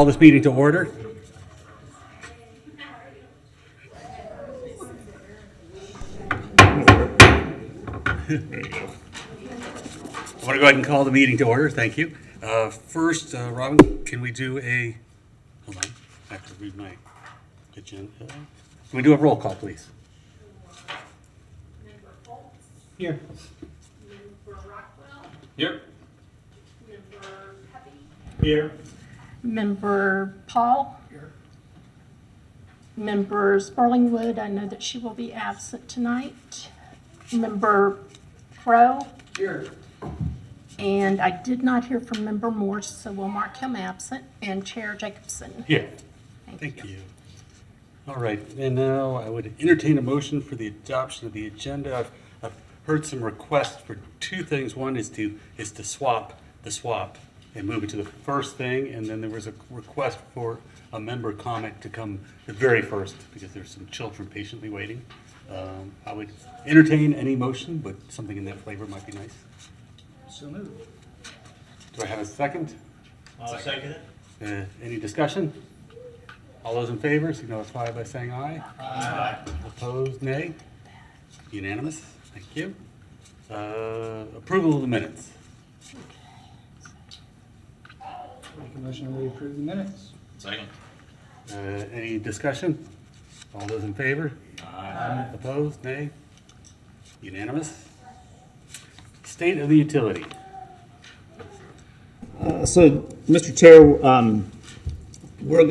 Call this meeting to order. There you go. I want to go ahead and call the meeting to order. Thank you. First, Robin, can we do a, hold on, I have to read my agenda. Can we do a roll call, please? Member Foltz, Here. Member Rockwell, Here. Member Pepe, Here. Member Paul. Here. Member Sparlingwood, I know that she will be absent tonight. Member Crow. Here. And I did not hear from Member Morse, so we'll mark him absent. And Chair Jacobson. Here. Thank you. All right, and now I would entertain a motion for the adoption of the agenda. I've heard some requests for two things. One is to swap the swap and move it to the first thing, and then there was a request for a member comment to come the very first because there's some children patiently waiting. I would entertain any motion, but something in that flavor might be nice. So moved. Do I have a second? I'll second it. Any discussion? All those in favor, signify by saying aye. Aye. Opposed, nay. Unanimous. Thank you. Approval of the minutes. Make a motion to approve the minutes. Second. Any discussion? All those in favor? Aye. Opposed, nay. Unanimous. State of the utility. So, Mr. Chair,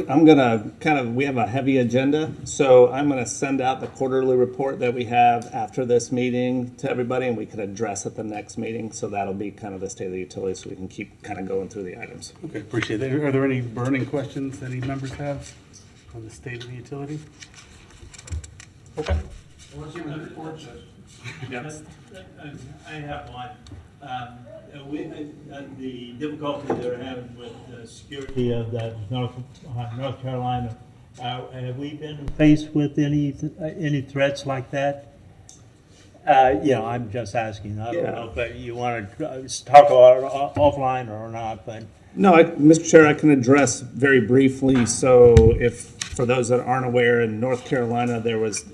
I'm gonna we have a heavy agenda, so I'm gonna send out the quarterly report that we have after this meeting to everybody, and we can address at the next meeting. So that'll be kind of the state of the utility, so we can keep kind of going through the items. Okay, appreciate that. Are there any burning questions any members have on the state of the utility? Okay. Yes. I have one. The difficulty they're having with the security of that North Carolina, have we been faced with any threats like that? I'm just asking. I don't know if you want to talk about it offline or not, but. No, Mr. Chair, I can address very briefly. So if, for those that aren't aware, in North Carolina, there was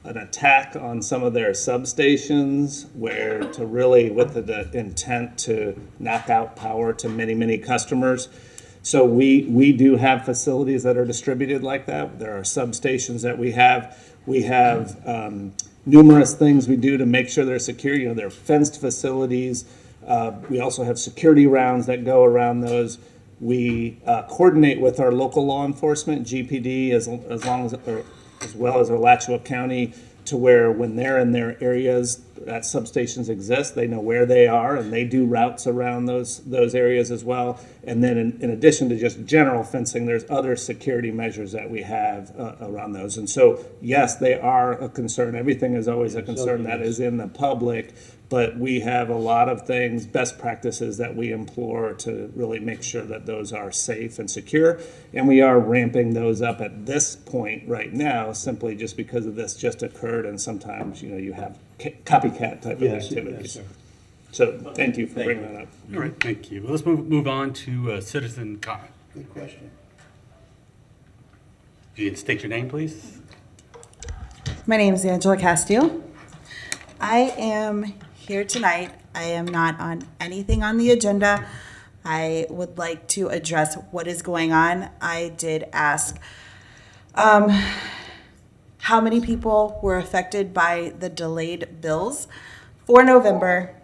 an attack on some of their substations where with the intent to knock out power to many, many customers. So we do have facilities that are distributed like that. There are substations that we have. We have numerous things we do to make sure they're secure. They're fenced facilities. We also have security rounds that go around those. We coordinate with our local law enforcement, GPD, as well as Alachua County, to where when they're in their areas that substations exist, they know where they are, and they do routes around those areas as well. And then in addition to just general fencing, there's other security measures that we have around those. And so, yes, they are a concern. Everything is always a concern that is in the public, but we have a lot of things, best practices that we implore to really make sure that those are safe and secure. And we are ramping those up at this point right now, simply just because of this just occurred. And sometimes, you have copycat type of activities. Yes, so thank you for bringing that up. All right, thank you. Well, let's move on to citizen comment. Good question. If you can state your name, please. My name is Angela Castillo. I am here tonight. I am not on anything on the agenda. I would like to address what is going on. I did ask how many people were affected by the delayed bills for November,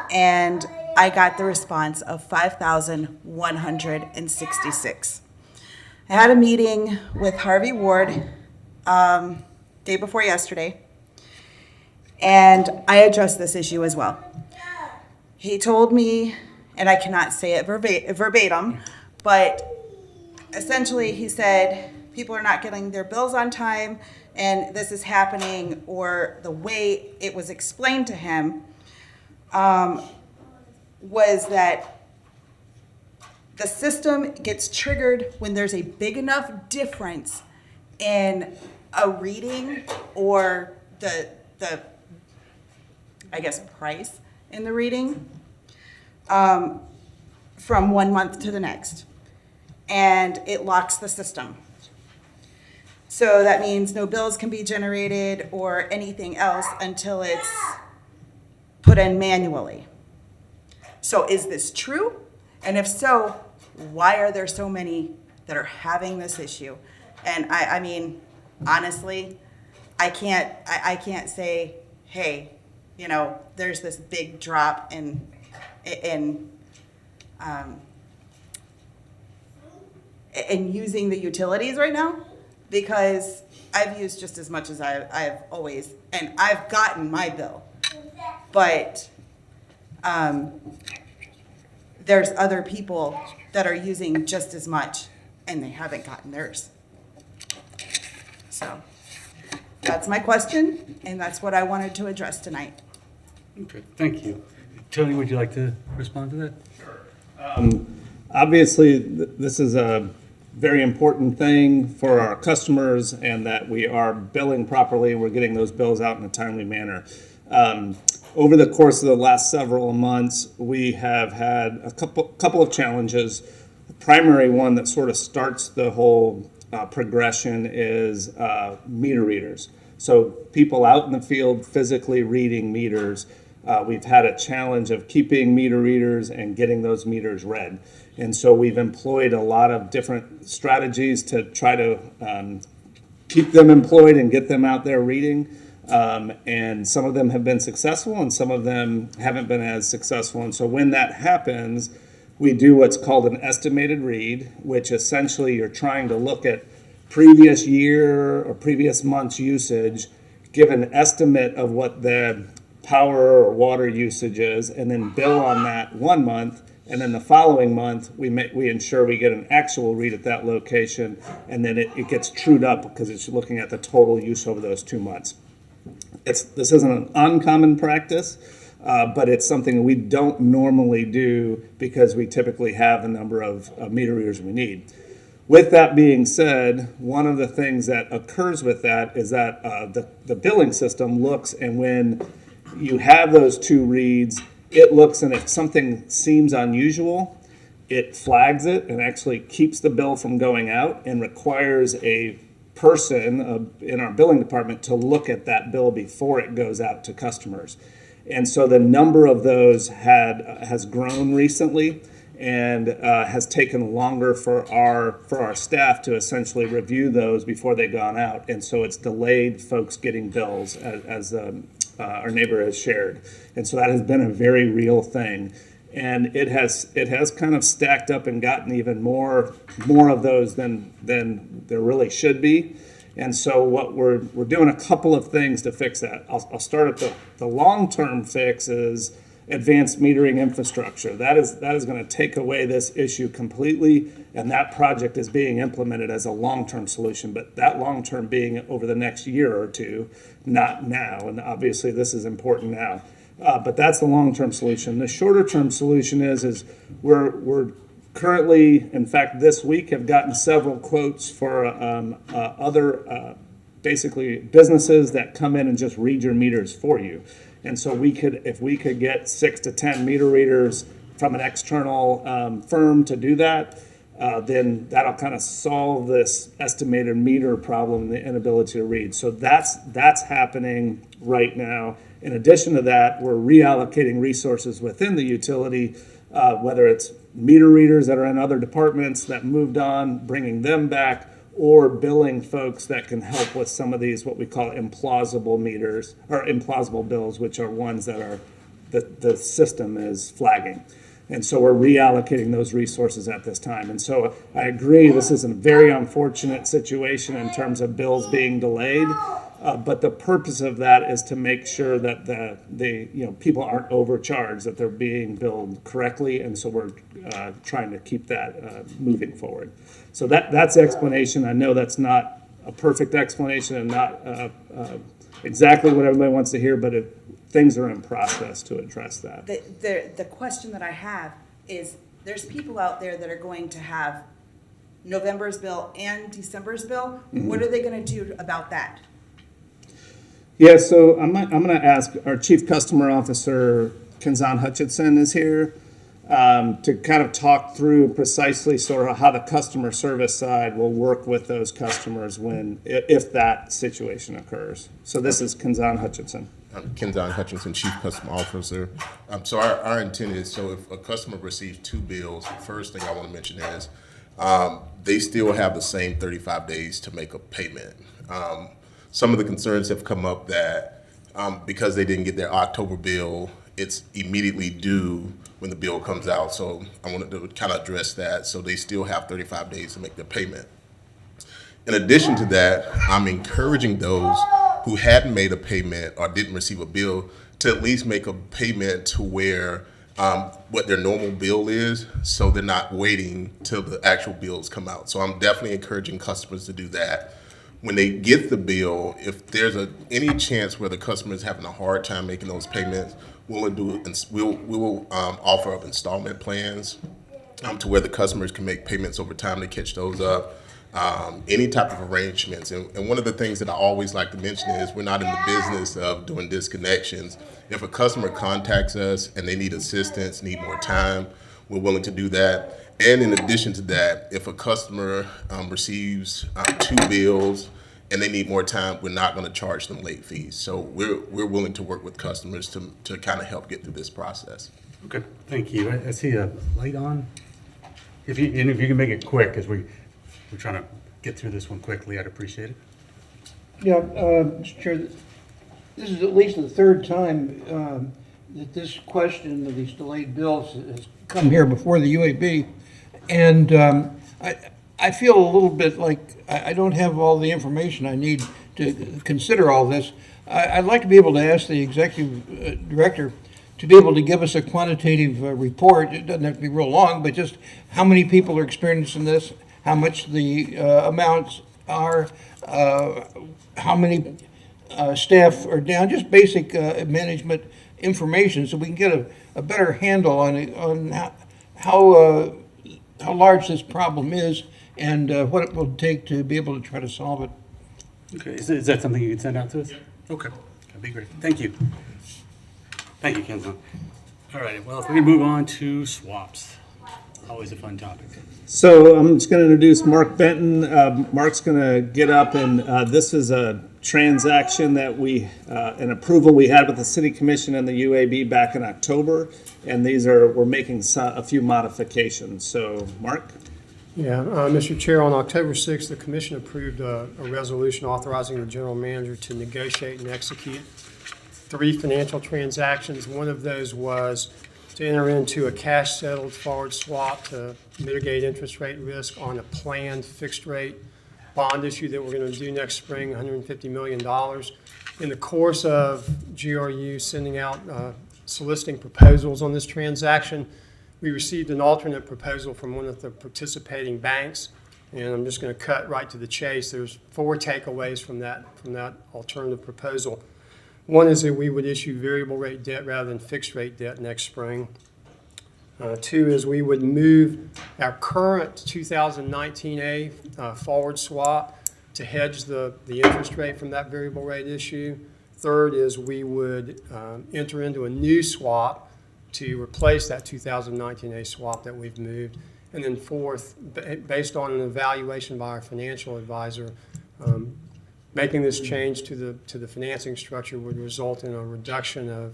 and I got the response of 5,166. I had a meeting with Harvey Ward day before yesterday, and I addressed this issue as well. He told me, and I cannot say it verbatim, but essentially he said people are not getting their bills on time, and this is happening, or the way it was explained to him was that the system gets triggered when there's a big enough difference in a reading or the price in the reading from 1 month to the next. and it locks the system. So that means no bills can be generated or anything else until it's put in manually. So is this true? And if so, why are there so many that are having this issue? And I mean, honestly, I can't say, hey, you know, there's this big drop in using the utilities right now, because I've used just as much as I've always, and I've gotten my bill, but there's other people that are using just as much and they haven't gotten theirs. So that's my question, and that's what I wanted to address tonight. Okay, thank you. Tony, would you like to respond to that? Obviously, this is a very important thing for our customers, and that we are billing properly. We're getting those bills out in a timely manner. Over the course of the last several months, we have had a couple of challenges. The primary one that sort of starts the whole progression is meter readers. So people out in the field physically reading meters. We've had a challenge of keeping meter readers and getting those meters read. And so we've employed a lot of different strategies to try to keep them employed and get them out there reading. And some of them have been successful and some of them haven't been as successful. And so when that happens, we do what's called an estimated read, which essentially you're trying to look at previous year or previous month's usage, give an estimate of what the power or water usage is, and then bill on that 1 month. And then the following month, we ensure we get an actual read at that location, and then it gets trued up because it's looking at the total use over those 2 months. This isn't an uncommon practice, but it's something we don't normally do because we typically have the number of meter readers we need. With that being said, one of the things that occurs with that is that the billing system looks, and when you have those 2 reads, it looks, and if something seems unusual, it flags it and actually keeps the bill from going out and requires a person in our billing department to look at that bill before it goes out to customers. And so the number of those has grown recently, and has taken longer for our staff to essentially review those before they've gone out. And so it's delayed folks getting bills, as our neighbor has shared. And so that has been a very real thing. And it has kind of stacked up and gotten even more of those than there really should be. And so what we're doing a couple of things to fix that. I'll start at the long-term fix is advanced metering infrastructure. That is going to take away this issue completely, and that project is being implemented as a long-term solution, but that long-term being over the next year or two, not now. And obviously this is important now. But that's the long-term solution. The shorter-term solution is we're currently, in fact, this week have gotten several quotes for other basically businesses that come in and just read your meters for you. And so if we could get 6 to 10 meter readers from an external firm to do that, then that'll kind of solve this estimated meter problem, the inability to read. So that's happening right now. In addition to that, we're reallocating resources within the utility, whether it's meter readers that are in other departments that moved on, bringing them back, or billing folks that can help with some of these, what we call implausible meters, or implausible bills, which are ones that are the system is flagging. And so we're reallocating those resources at this time. And so I agree, this is a very unfortunate situation in terms of bills being delayed. But the purpose of that is to make sure that the people aren't overcharged, that they're being billed correctly, and so we're trying to keep that moving forward. So that's the explanation. I know that's not a perfect explanation and not exactly what everybody wants to hear, but things are in process to address that. The question that I have is, there's people out there that are going to have November's bill and December's bill. Mm-hmm. What are they going to do about that? Yeah, so I'm going to ask our Chief Customer Officer, Kenzan Hutchinson, is here. to kind of talk through precisely sort of how the customer service side will work with those customers if that situation occurs. So this is Kenzan Hutchinson. I'm Kenzan Hutchinson, Chief Customer Officer. So our intent is, so if a customer receives 2 bills, the first thing I want to mention is they still have the same 35 days to make a payment. Some of the concerns have come up that because they didn't get their October bill, it's immediately due when the bill comes out. So I wanted to kind of address that. So they still have 35 days to make their payment. In addition to that, I'm encouraging those who hadn't made a payment or didn't receive a bill to at least make a payment to where what their normal bill is, so they're not waiting till the actual bills come out. So I'm definitely encouraging customers to do that. When they get the bill, if there's any chance where the customer is having a hard time making those payments, we will offer up installment plans to where the customers can make payments over time to catch those up. Any type of arrangements. And one of the things that I always like to mention is we're not in the business of doing disconnections. If a customer contacts us and they need assistance, need more time, we're willing to do that. And in addition to that, if a customer receives 2 bills and they need more time, we're not going to charge them late fees. So we're willing to work with customers to kind of help get through this process. Okay, thank you. I see a light on. If you can make it quick, because we're trying to get through this one quickly, I'd appreciate it. Yeah, Mr. Chair, this is at least the 3rd time that this question of these delayed bills has come here before the UAB. And I feel a little bit like I don't have all the information I need to consider all this. I'd like to be able to ask the executive director to be able to give us a quantitative report. It doesn't have to be real long, but just how many people are experiencing this, how much the amounts are, how many staff are down, just basic management information, so we can get a better handle on how large this problem is and what it will take to be able to try to solve it. Okay, is that something you can send out to us? Yep. Okay, that'd be great. Thank you. Thank you, Kenzan. All right, well, if we can move on to swaps. Always a fun topic. So I'm just going to introduce Mark Benton. Mark's going to get up, and this is a transaction that an approval we had with the City Commission and the UAB back in October, and we're making a few modifications. So, Mark? Yeah, Mr. Chair, on October 6th, the Commission approved a resolution authorizing the General Manager to negotiate and execute 3 financial transactions. One of those was to enter into a cash-settled forward swap to mitigate interest rate risk on a planned fixed-rate bond issue that we're going to do next spring, $150 million. In the course of GRU sending out soliciting proposals on this transaction, we received an alternate proposal from one of the participating banks, and I'm just going to cut right to the chase. There's 4 takeaways from that alternative proposal. One is that we would issue variable rate debt rather than fixed rate debt next spring. 2 is we would move our current 2019A forward swap to hedge the interest rate from that variable rate issue. 3rd is we would enter into a new swap to replace that 2019A swap that we've moved. And then 4th, based on an evaluation by our financial advisor, making this change to the financing structure would result in a reduction of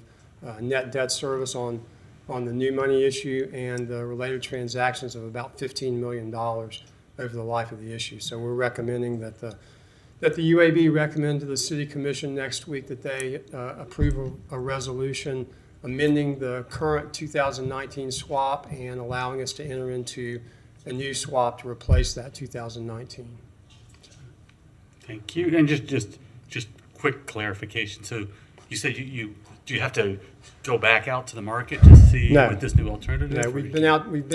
net debt service on the new money issue and the related transactions of about $15 million over the life of the issue. So we're recommending that the UAB recommend to the City Commission next week that they approve a resolution amending the current 2019 swap and allowing us to enter into a new swap to replace that 2019. Thank you. And just quick clarification. So you said do you have to go back out to the market to see what this new alternative? No, we've been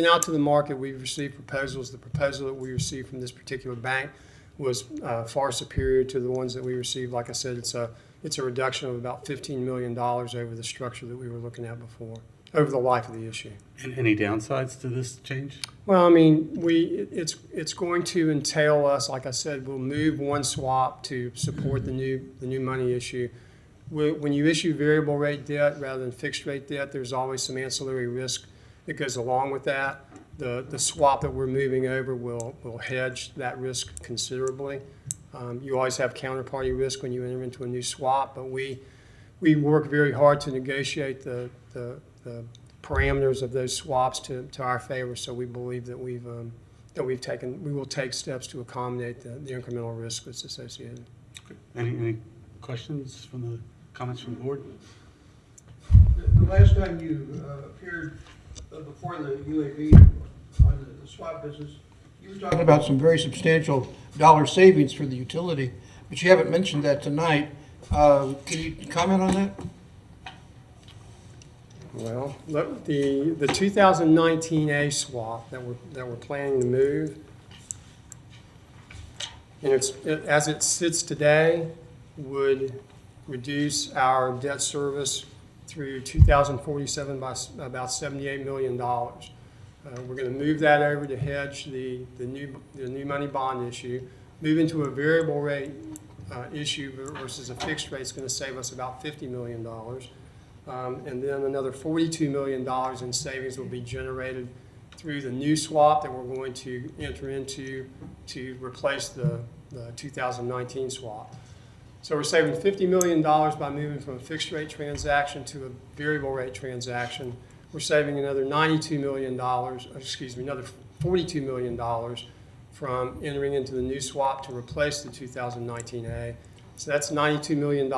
out to the market. We've received proposals. The proposal that we received from this particular bank was far superior to the ones that we received. Like I said, it's a reduction of about $15 million over the structure that we were looking at before, over the life of the issue. And any downsides to this change? Well, I mean, it's going to entail us, like I said, we'll move one swap to support the new money issue. When you issue variable rate debt rather than fixed rate debt, there's always some ancillary risk that goes along with that. The swap that we're moving over will hedge that risk considerably. You always have counterparty risk when you enter into a new swap, but we work very hard to negotiate the parameters of those swaps to our favor. So we believe that we will take steps to accommodate the incremental risk that's associated. Any questions from the comments from the board? The last time you appeared before the UAB on the swap business, you were talking about some very substantial dollar savings for the utility, but you haven't mentioned that tonight. Can you comment on that? Well, look, the 2019A swap that we're planning to move, and as it sits today, would reduce our debt service through 2047 by about $78 million. We're going to move that over to hedge the new money bond issue, move into a variable rate issue versus a fixed rate is going to save us about $50 million. And then another $42 million in savings will be generated through the new swap that we're going to enter into to replace the 2019 swap. So we're saving $50 million by moving from a fixed rate transaction to a variable rate transaction. We're saving another $92 million, another $42 million from entering into the new swap to replace the 2019A. So that's $92 million.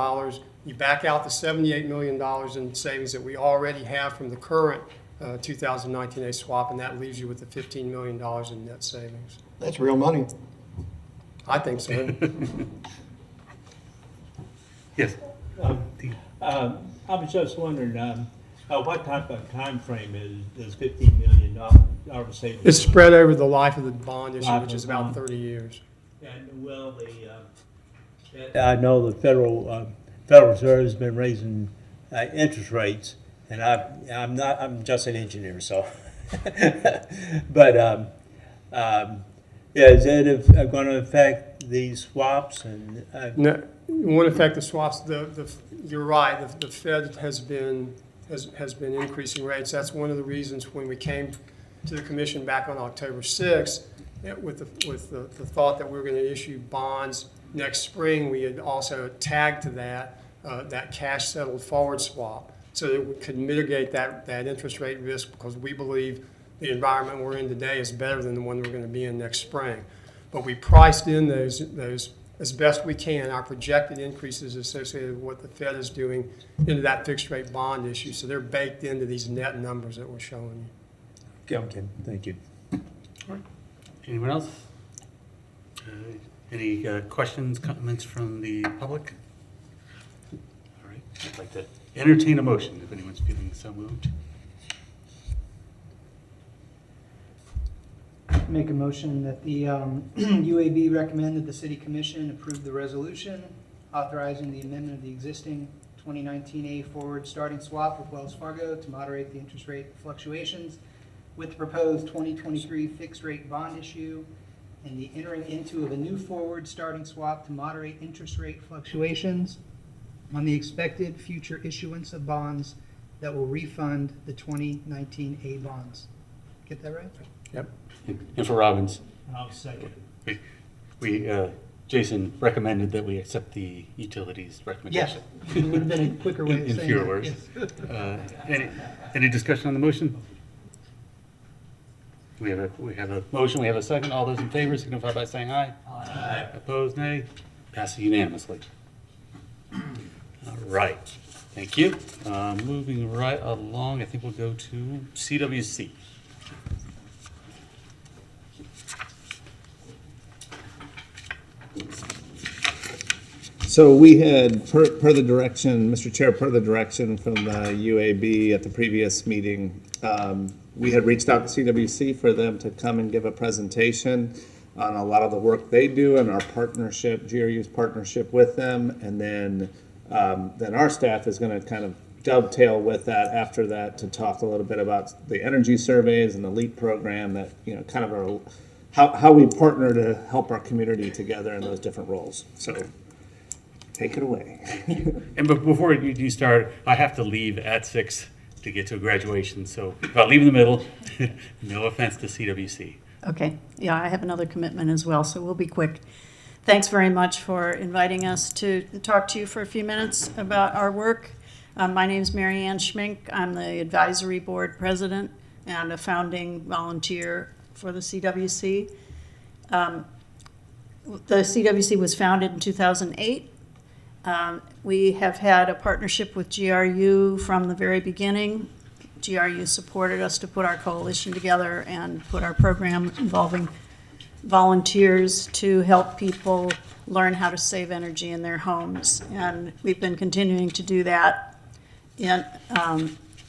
You back out the $78 million in savings that we already have from the current 2019A swap, and that leaves you with the $15 million in net savings. That's real money. I think so. Yes. I was just wondering, what type of time frame is $15 million savings? It's spread over the life of the bond issue, Life which of is the about bond. 30 years. And will I know the Federal Reserve has been raising interest rates, and I'm just an engineer, so. But is it going to affect these swaps and? No, it won't affect the swaps. You're right. The Fed has been increasing rates. That's one of the reasons when we came to the commission back on October 6th, with the thought that we were going to issue bonds next spring, we had also tagged to that cash settled forward swap, so that we could mitigate that interest rate risk, because we believe the environment we're in today is better than the one we're going to be in next spring. But we priced in those as best we can, our projected increases associated with what the Fed is doing into that fixed rate bond issue. So they're baked into these net numbers that we're showing you. Okay, thank you. Anyone else? Any questions, comments from the public? All right, I'd like to entertain a motion if anyone's feeling so moved. Make a motion that the UAB recommend that the City Commission approve the resolution authorizing the amendment of the existing 2019A forward starting swap with Wells Fargo to moderate the interest rate fluctuations with the proposed 2023 fixed rate bond issue and the entering into of a new forward starting swap to moderate interest rate fluctuations on the expected future issuance of bonds that will refund the 2019A bonds. Get that right? Yep. And for Robbins, I'll second. Jason recommended that we accept the utilities Yes, recommendation. it would have been a quicker way of In saying fewer that, words. yes. Any discussion on the motion? We have a motion, we have a second. All those in favor signify by saying aye. Aye. Opposed, nay. Passes unanimously. All right, thank you. Moving right along, I think we'll go to CWC. So we had, per the direction, Mr. Chair, per the direction from the UAB at the previous meeting, we had reached out to CWC for them to come and give a presentation on a lot of the work they do and our partnership, GRU's partnership with them. And then our staff is going to kind of dovetail with that after that to talk a little bit about the energy surveys and the LEEP program that, kind of our, how we partner to help our community together in those different roles. So take it away. And before you start, I have to leave at 6 to get to a graduation. So if I leave in the middle, no offense to CWC. Okay, yeah, I have another commitment as well, so we'll be quick. Thanks very much for inviting us to talk to you for a few minutes about our work. My name's Mary Ann Schmink. I'm the advisory board president and a founding volunteer for the CWC. The CWC was founded in 2008. We have had a partnership with GRU from the very beginning. GRU supported us to put our coalition together and put our program involving volunteers to help people learn how to save energy in their homes. And we've been continuing to do that in,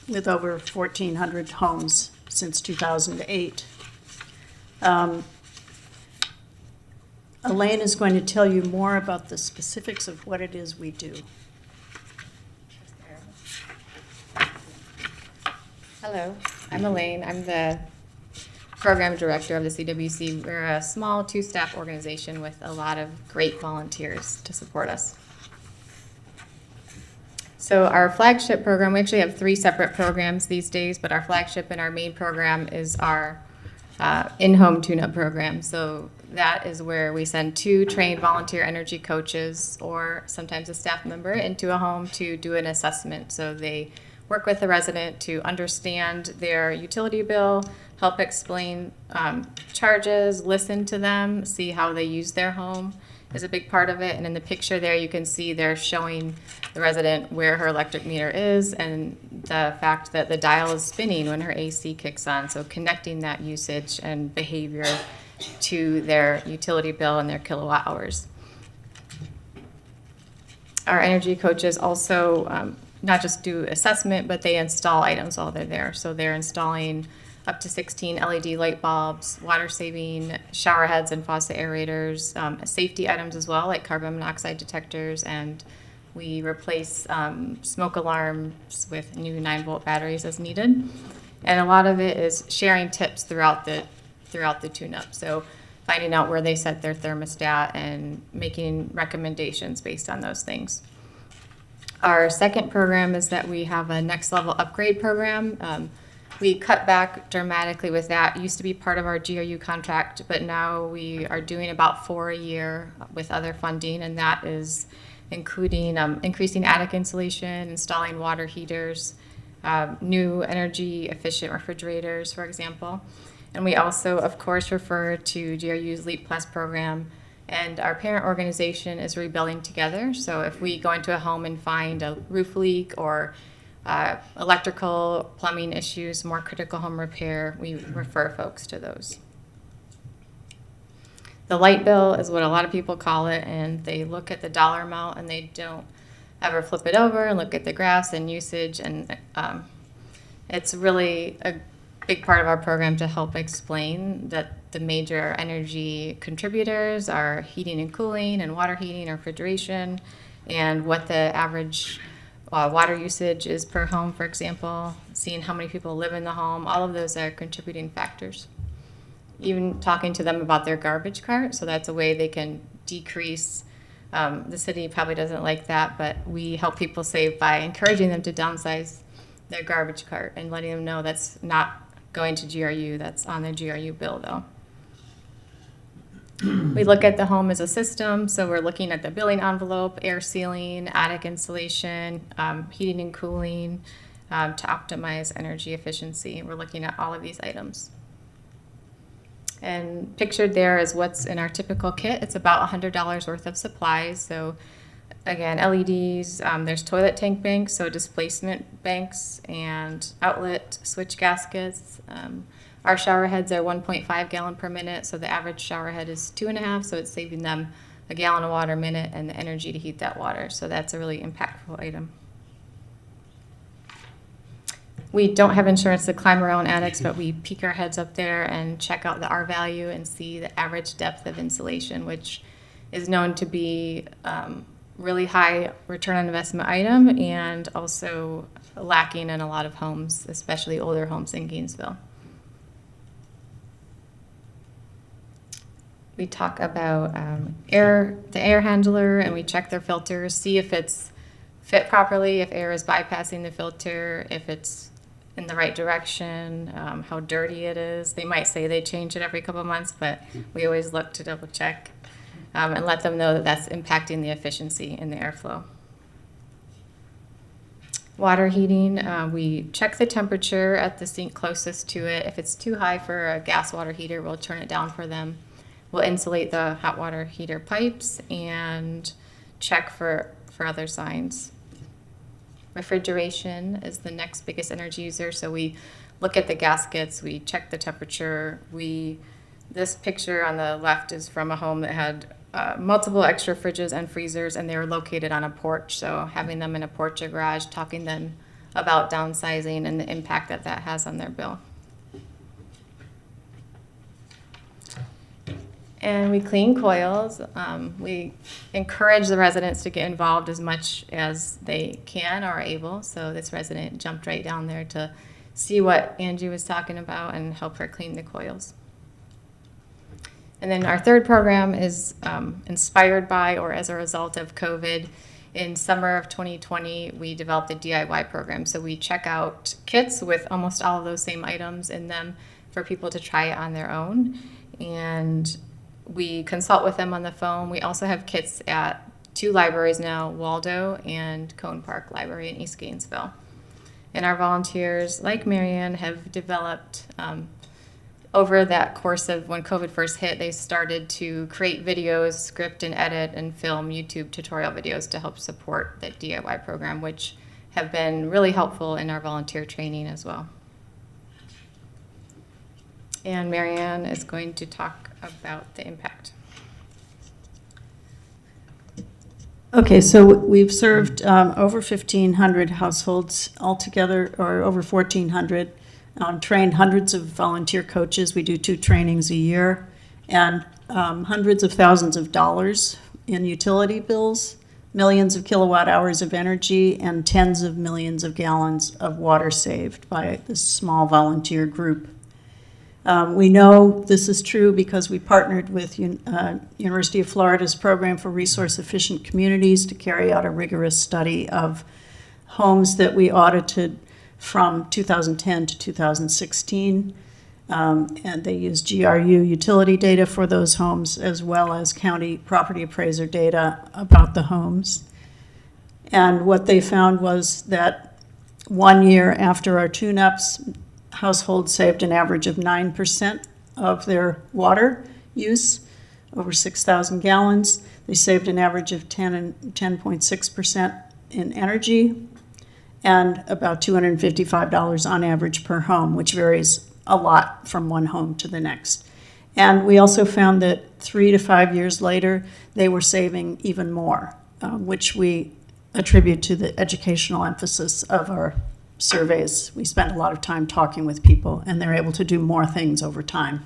with over 1,400 homes since 2008. Elaine is going to tell you more about the specifics of what it is we do. Hello, I'm Elaine. I'm the program director of the CWC. We're a small two-staff organization with a lot of great volunteers to support us. So our flagship program, we actually have 3 separate programs these days, but our flagship and our main program is our in-home tune-up program. So that is where we send 2 trained volunteer energy coaches or sometimes a staff member into a home to do an assessment. So they work with the resident to understand their utility bill, help explain charges, listen to them, see how they use their home is a big part of it. And in the picture there, you can see they're showing the resident where her electric meter is and the fact that the dial is spinning when her AC kicks on. So connecting that usage and behavior to their utility bill and their kilowatt hours. Our energy coaches also not just do assessment, but they install items while they're there. So they're installing up to 16 LED light bulbs, water saving shower heads and faucet aerators, safety items as well, like carbon monoxide detectors, and we replace smoke alarms with new 9-volt batteries as needed. And a lot of it is sharing tips throughout the tune-up. So finding out where they set their thermostat and making recommendations based on those things. Our second program is that we have a next level upgrade program. We cut back dramatically with that. It used to be part of our GRU contract, but now we are doing about 4 a year with other funding, and that is including increasing attic insulation, installing water heaters, new energy efficient refrigerators, for example. And we also, of course, refer to GRU's LEEPPlus program. And our parent organization is Rebuilding Together. So if we go into a home and find a roof leak or electrical, plumbing issues, more critical home repair, we refer folks to those. The light bill is what a lot of people call it, and they look at the dollar amount and they don't ever flip it over and look at the graphs and usage. And it's really a big part of our program to help explain that the major energy contributors are heating and cooling and water heating and refrigeration, and what the average water usage is per home, for example, seeing how many people live in the home. All of those are contributing factors. Even talking to them about their garbage cart, so that's a way they can decrease. The city probably doesn't like that, but we help people save by encouraging them to downsize their garbage cart and letting them know that's not going to GRU, that's on their GRU bill though. We look at the home as a system, so we're looking at the billing envelope, air sealing, attic insulation, heating and cooling to optimize energy efficiency. We're looking at all of these items. And pictured there is what's in our typical kit. It's about $100 worth of supplies. So again, LEDs, there's toilet tank banks, so displacement banks and outlet switch gaskets. Our shower heads are 1.5 gallon per minute, so the average shower head is 2.5, so it's saving them a gallon of water a minute and the energy to heat that water. So that's a really impactful item. We don't have insurance to climb around attics, but we peek our heads up there and check out the R value and see the average depth of insulation, which is known to be really high return on investment item and also lacking in a lot of homes, especially older homes in Gainesville. We talk about the air handler, and we check their filters, see if it's fit properly, if air is bypassing the filter, if it's in the right direction, how dirty it is. They might say they change it every couple of months, but we always look to double check and let them know that that's impacting the efficiency in the airflow. Water heating, we check the temperature at the sink closest to it. If it's too high for a gas water heater, we'll turn it down for them. We'll insulate the hot water heater pipes and check for other signs. Refrigeration is the next biggest energy user, so we look at the gaskets, we check the temperature. This picture on the left is from a home that had multiple extra fridges and freezers, and they were located on a porch. So having them in a porch or garage, talking them about downsizing and the impact that that has on their bill. And we clean coils. We encourage the residents to get involved as much as they can or are able. So this resident jumped right down there to see what Angie was talking about and help her clean the coils. And then our third program is inspired by or as a result of COVID. In summer of 2020, we developed a DIY program. So we check out kits with almost all of those same items in them for people to try it on their own. And we consult with them on the phone. We also have kits at 2 libraries now, Waldo and Cone Park Library in East Gainesville. And our volunteers, like Marianne, have developed over that course of when COVID first hit, they started to create videos, script and edit, and film YouTube tutorial videos to help support the DIY program, which have been really helpful in our volunteer training as well. And Marianne is going to talk about the impact. Okay, so we've served over 1,500 households altogether, or over 1,400, trained hundreds of volunteer coaches. We do 2 trainings a year, and hundreds of thousands of dollars in utility bills, millions of kilowatt hours of energy, and tens of millions of gallons of water saved by this small volunteer group. We know this is true because we partnered with University of Florida's Program for Resource Efficient Communities to carry out a rigorous study of homes that we audited from 2010 to 2016. And they used GRU utility data for those homes as well as county property appraiser data about the homes. And what they found was that 1 year after our tune-ups, households saved an average of 9% of their water use, over 6,000 gallons. They saved an average of 10.6% in energy, and about $255 on average per home, which varies a lot from one home to the next. And we also found that 3 to 5 years later, they were saving even more, which we attribute to the educational emphasis of our surveys. We spend a lot of time talking with people, and they're able to do more things over time.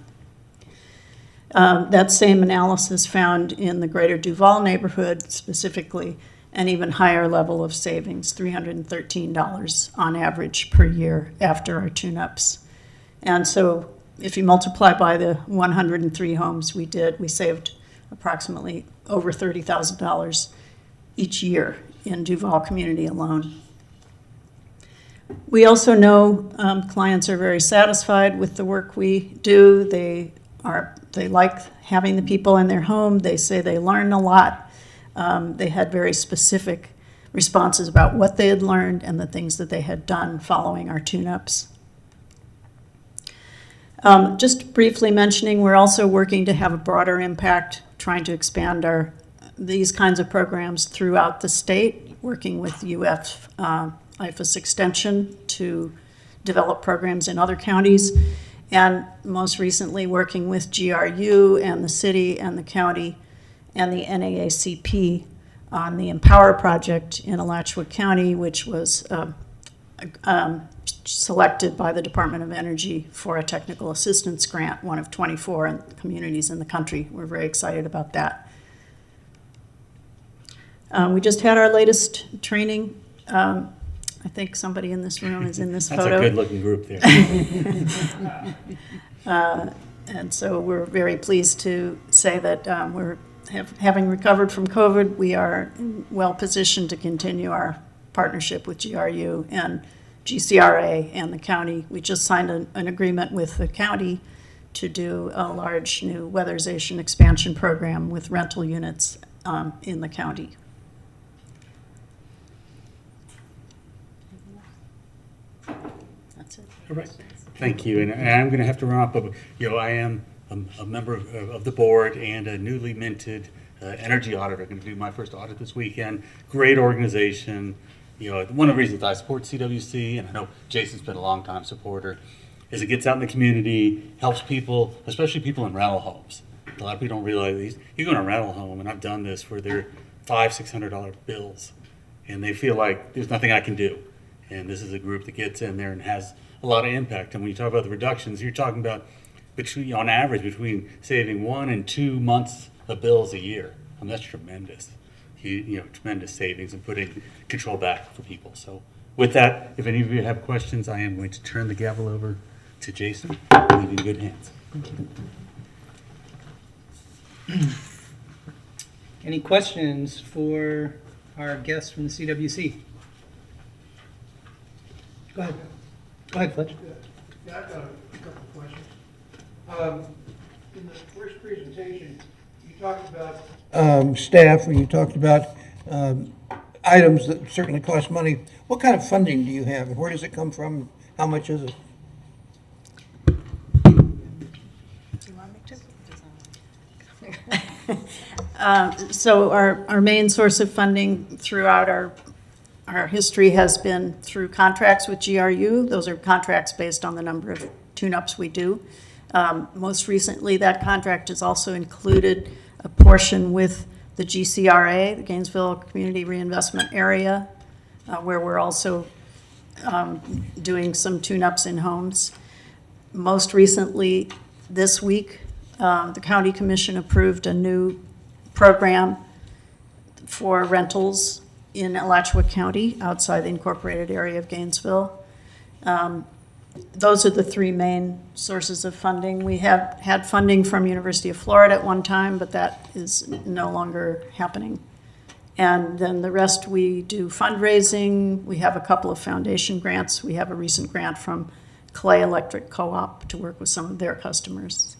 That same analysis found in the greater Duval neighborhood specifically an even higher level of savings, $313 on average per year after our tune-ups. And so if you multiply by the 103 homes we did, we saved approximately over $30,000 each year in Duval community alone. We also know clients are very satisfied with the work we do. They like having the people in their home. They say they learn a lot. They had very specific responses about what they had learned and the things that they had done following our tune-ups. Just briefly mentioning, we're also working to have a broader impact, trying to expand these kinds of programs throughout the state, working with UF IFAS Extension to develop programs in other counties, and most recently working with GRU and the city and the county and the NAACP on the Empower project in Alachua County, which was selected by the Department of Energy for a technical assistance grant, one of 24 communities in the country. We're very excited about that. We just had our latest training. I think somebody in this room is in this That's photo. a good-looking group there. And so we're very pleased to say that having recovered from COVID, we are well positioned to continue our partnership with GRU and GCRA and the county. We just signed an agreement with the county to do a large new weatherization expansion program with rental units in the county. That's it. All right, thank you, and I'm going to have to run off, but, I am a member of the board and a newly minted energy auditor. Going to do my first audit this weekend. Great organization. One of the reasons I support CWC, and I know Jason's been a long-time supporter, is it gets out in the community, helps people, especially people in rental homes. A lot of people don't realize these. You go in a rental home, and I've done this, where they're $500-$600 bills, and they feel like there's nothing I can do. And this is a group that gets in there and has a lot of impact. And when you talk about the reductions, you're talking about on average between saving 1 and 2 months of bills a year. I mean, that's tremendous. Tremendous savings and putting control back for people. So with that, if any of you have questions, I am going to turn the gavel over to Jason. Leave you in good hands. Any questions for our guests from the CWC? Go ahead, Fletch. Yeah, I've got a couple of questions. In the first presentation, you talked about staff, and you talked about items that certainly cost money. What kind of funding do you have, and where does it come from? How much is it? So our main source of funding throughout our history has been through contracts with GRU. Those are contracts based on the number of tune-ups we do. Most recently, that contract has also included a portion with the GCRA, the Gainesville Community Reinvestment Area, where we're also doing some tune-ups in homes. Most recently, this week, the County Commission approved a new program for rentals in Alachua County, outside the incorporated area of Gainesville. Those are the three main sources of funding. We have had funding from University of Florida at one time, but that is no longer happening. And then the rest, we do fundraising. We have a couple of foundation grants. We have a recent grant from Clay Electric Co-op to work with some of their customers.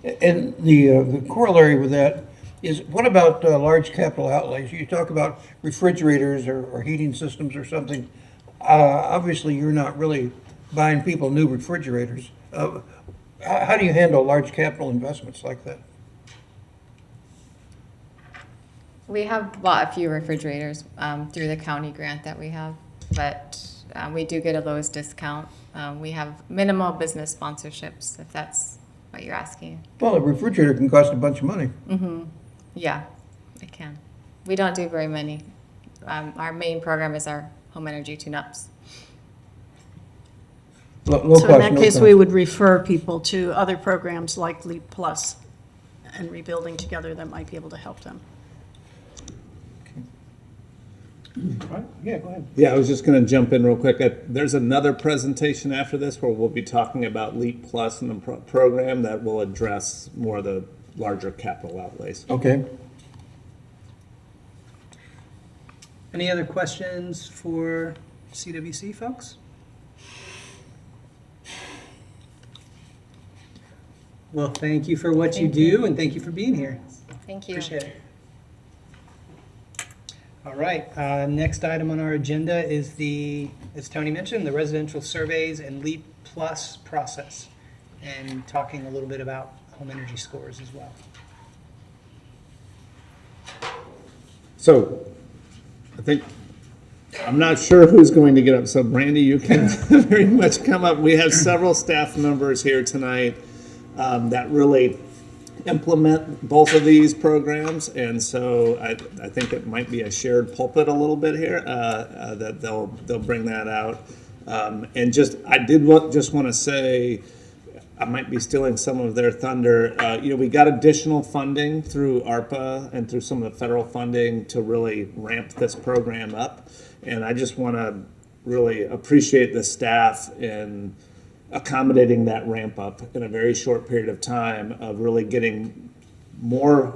And the corollary with that is, what about large capital outlays? You talk about refrigerators or heating systems or something. Obviously, you're not really buying people new refrigerators. How do you handle large capital investments like that? We have bought a few refrigerators through the county grant that we have, but we do get a Lowe's discount. We have minimal business sponsorships, if that's what you're asking. Well, a refrigerator can cost a bunch of money. Yeah, it can. We don't do very many. Our main program is our home energy tune-ups. Low So in cost, that no case, cost. we would refer people to other programs like LEEPPlus and Rebuilding Together that might be able to help them. Yeah, go ahead. Yeah, I was just going to jump in real quick. There's another presentation after this where we'll be talking about LEEPPlus and the program that will address more of the larger capital outlays. Okay. Any other questions for CWC folks? Well, thank you for what you do, and thank you for being here. Thank you. Appreciate it. All right, next item on our agenda is as Tony mentioned, the residential surveys and LEEPPlus process, and talking a little bit about home energy scores as well. So, I'm not sure who's going to get up. So, Brandy, you can very much come up. We have several staff members here tonight that really implement both of these programs, and so I think it might be a shared pulpit a little bit here that they'll bring that out. And I did want to say, I might be stealing some of their thunder. We got additional funding through ARPA and through some of the federal funding to really ramp this program up, and I just want to really appreciate the staff in accommodating that ramp up in a very short period of time, of really getting more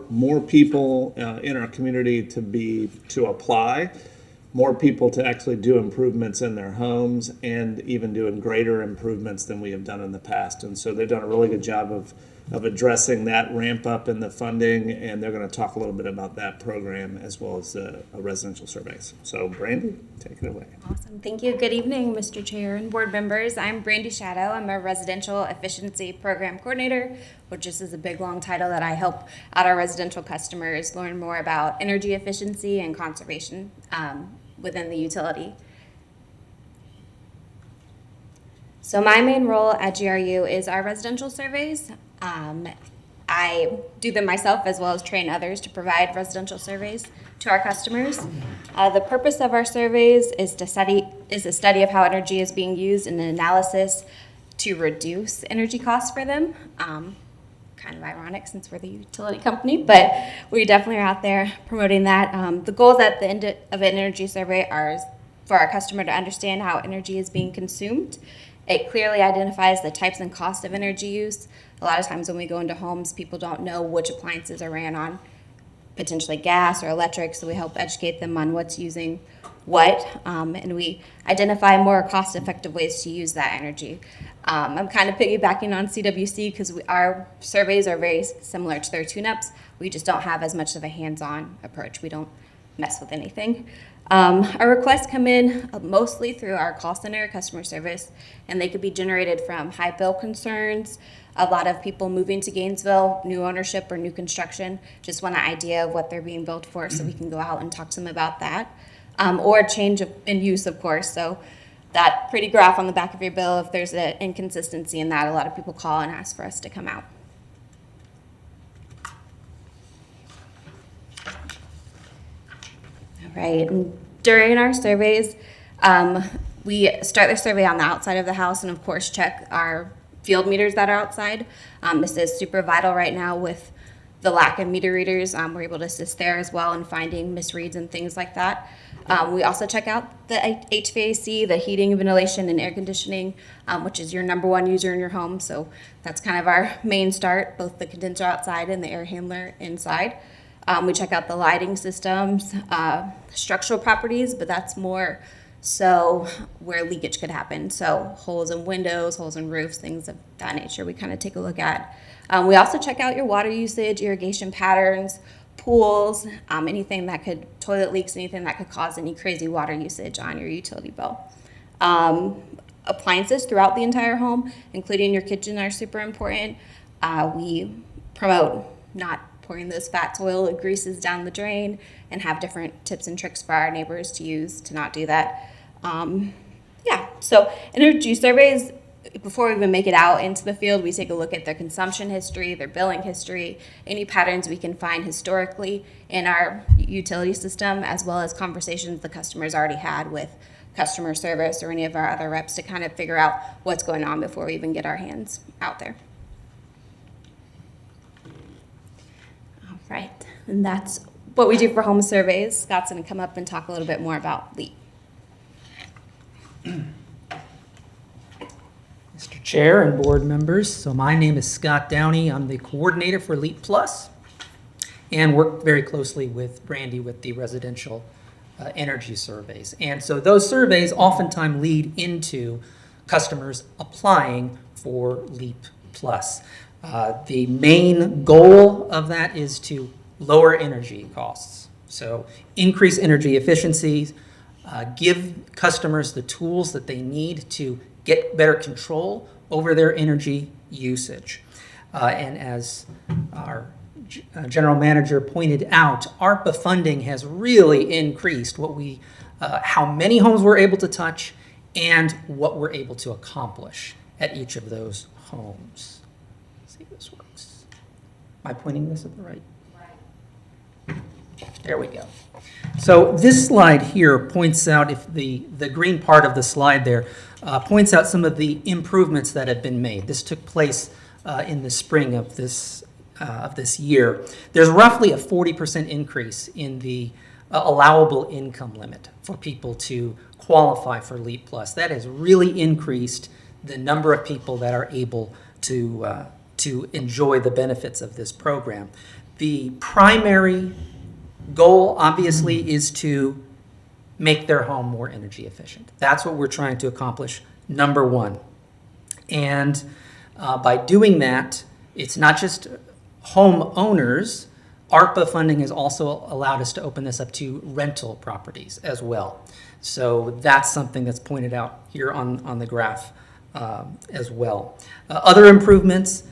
people in our community to apply. more people to actually do improvements in their homes and even doing greater improvements than we have done in the past. And so they've done a really good job of addressing that ramp up in the funding, and they're going to talk a little bit about that program as well as residential surveys. So Brandy, take it away. Awesome. Thank you. Good evening, Mr. Chair and board members. I'm Brandy Shadow. I'm a residential efficiency program coordinator, which is a big long title that I help out our residential customers learn more about energy efficiency and conservation within the utility. So my main role at GRU is our residential surveys. I do them myself as well as train others to provide residential surveys to our customers. The purpose of our surveys is a study of how energy is being used and an analysis to reduce energy costs for them. Kind of ironic since we're the utility company, but we definitely are out there promoting that. The goals at the end of an energy survey are for our customer to understand how energy is being consumed. It clearly identifies the types and cost of energy use. A lot of times when we go into homes, people don't know which appliances are ran on, potentially gas or electric, so we help educate them on what's using what, and we identify more cost-effective ways to use that energy. I'm kind of piggybacking on CWC because our surveys are very similar to their tune-ups. We just don't have as much of a hands-on approach. We don't mess with anything. Our requests come in mostly through our call center customer service, and they could be generated from high bill concerns, a lot of people moving to Gainesville, new ownership or new construction, just want an idea of what they're being billed for so we can go out and talk to them about that. Or change in use, of course. So that pretty graph on the back of your bill, if there's an inconsistency in that, a lot of people call and ask for us to come out. All right, and during our surveys, we start the survey on the outside of the house and of course check our field meters that are outside. This is super vital right now with the lack of meter readers. We're able to assist there as well in finding misreads and things like that. We also check out the HVAC, the heating, ventilation, and air conditioning, which is your number one user in your home. So that's kind of our main start, both the condenser outside and the air handler inside. We check out the lighting systems, structural properties, but that's more so where leakage could happen. So holes in windows, holes in roofs, things of that nature we kind of take a look at. We also check out your water usage, irrigation patterns, pools, anything that could, toilet leaks, anything that could cause any crazy water usage on your utility bill. Appliances throughout the entire home, including your kitchen, are super important. We promote not pouring those fats, oil, and greases down the drain, and have different tips and tricks for our neighbors to use to not do that. Yeah, so energy surveys, before we even make it out into the field, we take a look at their consumption history, their billing history, any patterns we can find historically in our utility system, as well as conversations the customers already had with customer service or any of our other reps to kind of figure out what's going on before we even get our hands out there. All right, and that's what we do for home surveys. Scott's going to come up and talk a little bit more about LEEP. Mr. Chair and board members, so my name is Scott Downey. I'm the coordinator for LEEPPlus and work very closely with Brandy with the residential energy surveys. And so those surveys oftentimes lead into customers applying for LEEPPlus. The main goal of that is to lower energy costs. So increase energy efficiency, give customers the tools that they need to get better control over their energy usage. And as our general manager pointed out, ARPA funding has really increased what how many homes we're able to touch and what we're able to accomplish at each of those homes. Let's see if this works. Am I pointing this at the right? There we go. So this slide here points out, if the green part of the slide there points out some of the improvements that have been made. This took place in the spring of this year. There's roughly a 40% increase in the allowable income limit for people to qualify for LEEPPlus. That has really increased the number of people that are able to enjoy the benefits of this program. The primary goal, obviously, is to make their home more energy efficient. That's what we're trying to accomplish, number one. And by doing that, it's not just homeowners. ARPA funding has also allowed us to open this up to rental properties as well. So that's something that's pointed out here on the graph as well. Other improvements,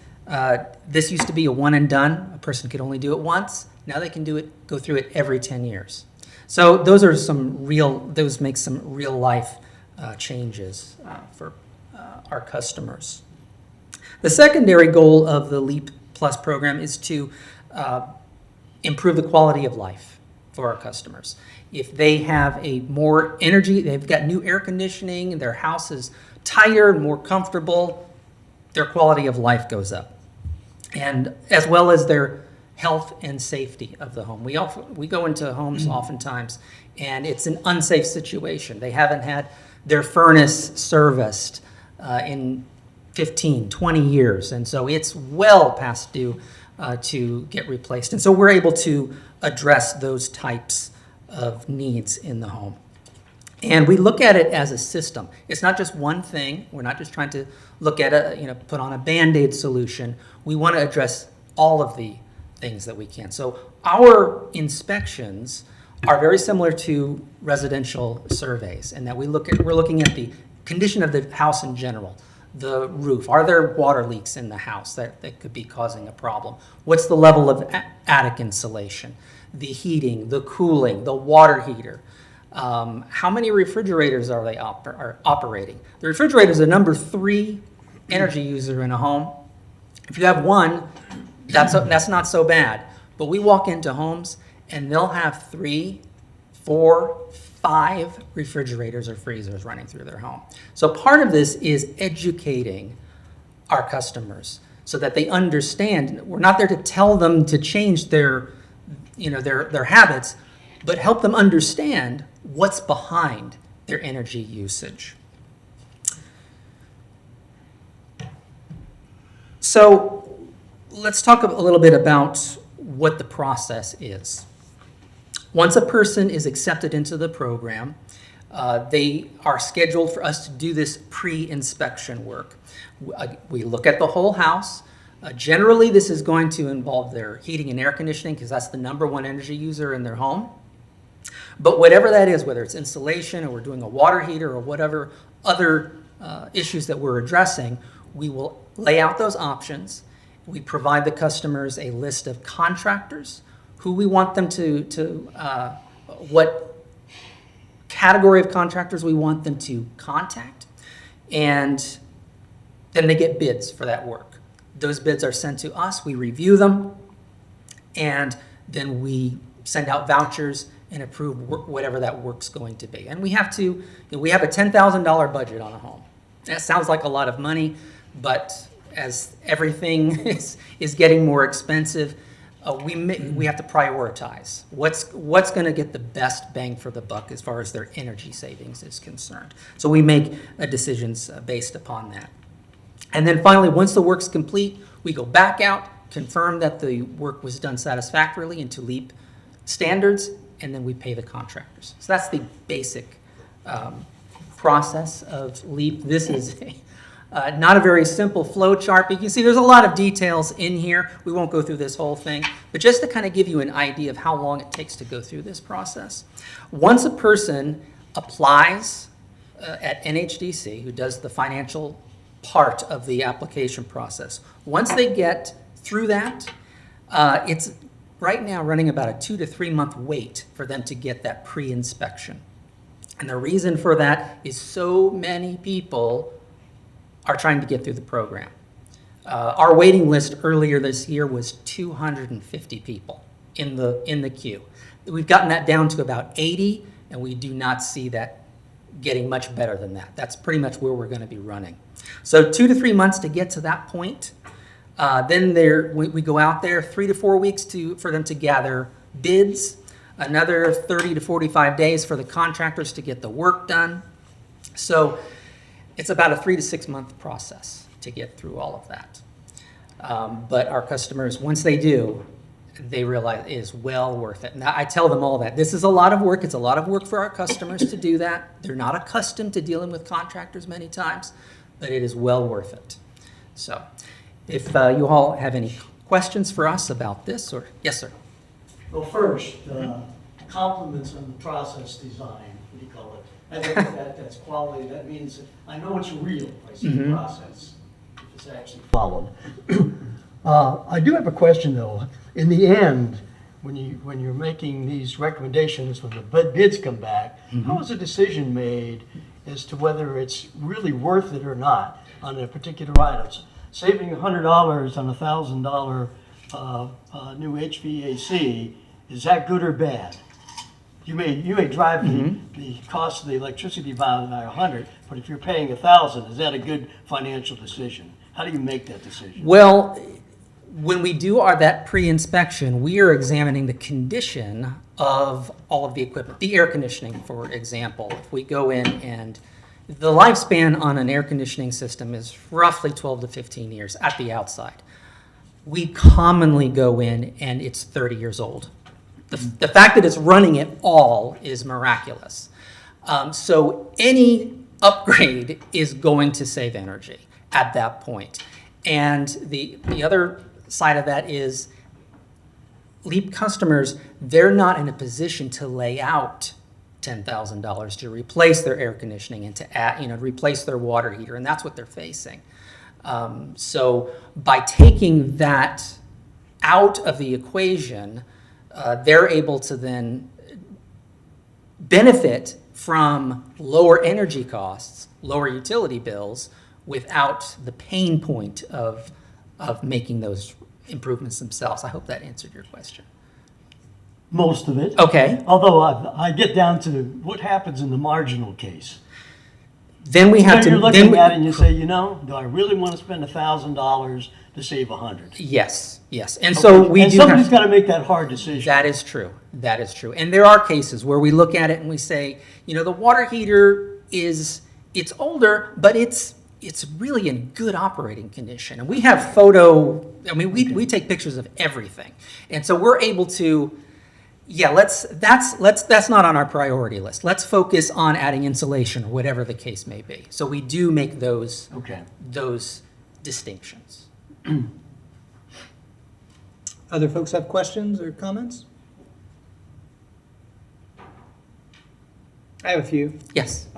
this used to be a one and done. A person could only do it once. Now they can go through it every 10 years. So those make some real life changes for our customers. The secondary goal of the LEEPPlus program is to improve the quality of life for our customers. If they have more energy, they've got new air conditioning, their house is tighter, more comfortable, their quality of life goes up. And as well as their health and safety of the home. We go into homes oftentimes and it's an unsafe situation. They haven't had their furnace serviced in 15, 20 years. And so it's well past due to get replaced. And so we're able to address those types of needs in the home. And we look at it as a system. It's not just one thing. We're not just trying to look at put on a Band-Aid solution. We want to address all of the things that we can. So our inspections are very similar to residential surveys in that we're looking at the condition of the house in general. The roof, are there water leaks in the house that could be causing a problem? What's the level of attic insulation? The heating, the cooling, the water heater. How many refrigerators are they operating? The refrigerator is the number 3 energy user in a home. If you have one, that's not so bad. But we walk into homes and they'll have 3, 4, 5 refrigerators or freezers running through their home. So part of this is educating our customers so that they understand. We're not there to tell them to change their habits, but help them understand what's behind their energy usage. So let's talk a little bit about what the process is. Once a person is accepted into the program, they are scheduled for us to do this pre-inspection work. We look at the whole house. Generally, this is going to involve their heating and air conditioning because that's the number 1 energy user in their home. But whatever that is, whether it's insulation or we're doing a water heater or whatever other issues that we're addressing, we will lay out those options. We provide the customers a list of contractors, who we want them what category of contractors we want them to contact, and then they get bids for that work. Those bids are sent to us, we review them, and then we send out vouchers and approve whatever that work's going to be. And we have a $10,000 budget on a home. That sounds like a lot of money, but as everything is getting more expensive, we have to prioritize what's going to get the best bang for the buck as far as their energy savings is concerned. So we make decisions based upon that. And then finally, once the work's complete, we go back out, confirm that the work was done satisfactorily into LEEP standards, and then we pay the contractors. So that's the basic process of LEEP. This is not a very simple flow chart, but you can see there's a lot of details in here. We won't go through this whole thing, but just to kind of give you an idea of how long it takes to go through this process. Once a person applies at NHDC, who does the financial part of the application process, once they get through that, it's right now running about a 2 to 3 month wait for them to get that pre-inspection. And the reason for that is so many people are trying to get through the program. Our waiting list earlier this year was 250 people in the queue. We've gotten that down to about 80, and we do not see that getting much better than that. That's pretty much where we're going to be running. So 2 to 3 months to get to that point. Then we go out there 3 to 4 weeks for them to gather bids, another 30 to 45 days for the contractors to get the work done. So it's about a 3 to 6 month process to get through all of that. But our customers, once they do, they realize it is well worth it. And I tell them all that. This is a lot of work. It's a lot of work for our customers to do that. They're not accustomed to dealing with contractors many times, but it is well worth it. So if you all have any questions for us about this, or yes, sir. Well, first, compliments on the process design, what do you call it? I think that's quality. That means that I know it's real. I see the process, if it's actually followed. I do have a question, though. In the end, when you're making these recommendations, when the bids come back, how is a decision made as to whether it's really worth it or not on a particular items? Saving $100 on $1,000 new HVAC, is that good or bad? You may drive the cost of the electricity by 100, but if you're paying 1,000, is that a good financial decision? How do you make that decision? Well, when we do that pre-inspection, we are examining the condition of all of the equipment. The air conditioning, for example, if we go in and the lifespan on an air conditioning system is roughly 12 to 15 years at the outside. We commonly go in and it's 30 years old. The fact that it's running at all is miraculous. So any upgrade is going to save energy at that point. And the other side of that is LEEP customers, they're not in a position to lay out $10,000 to replace their air conditioning and to add, replace their water heater, and that's what they're facing. So by taking that out of the equation, they're able to then benefit from lower energy costs, lower utility bills, without the pain point of making those improvements themselves. I hope that answered your question. Most of it. Okay. Although I get down to what happens in the marginal case. Then we have So to. you're looking at it and you say, do I really want to spend $1,000 to save $100? Yes, yes. And so we do somebody's have, got to make that hard decision. that is true. That is true. And there are cases where we look at it and we say, the water heater it's older, but it's really in good operating condition. And we have we take pictures of everything. And so we're able to, that's not on our priority list. Let's focus on adding insulation or whatever the case may be. So we do make those distinctions. Other folks have questions or comments? I have a few. Yes.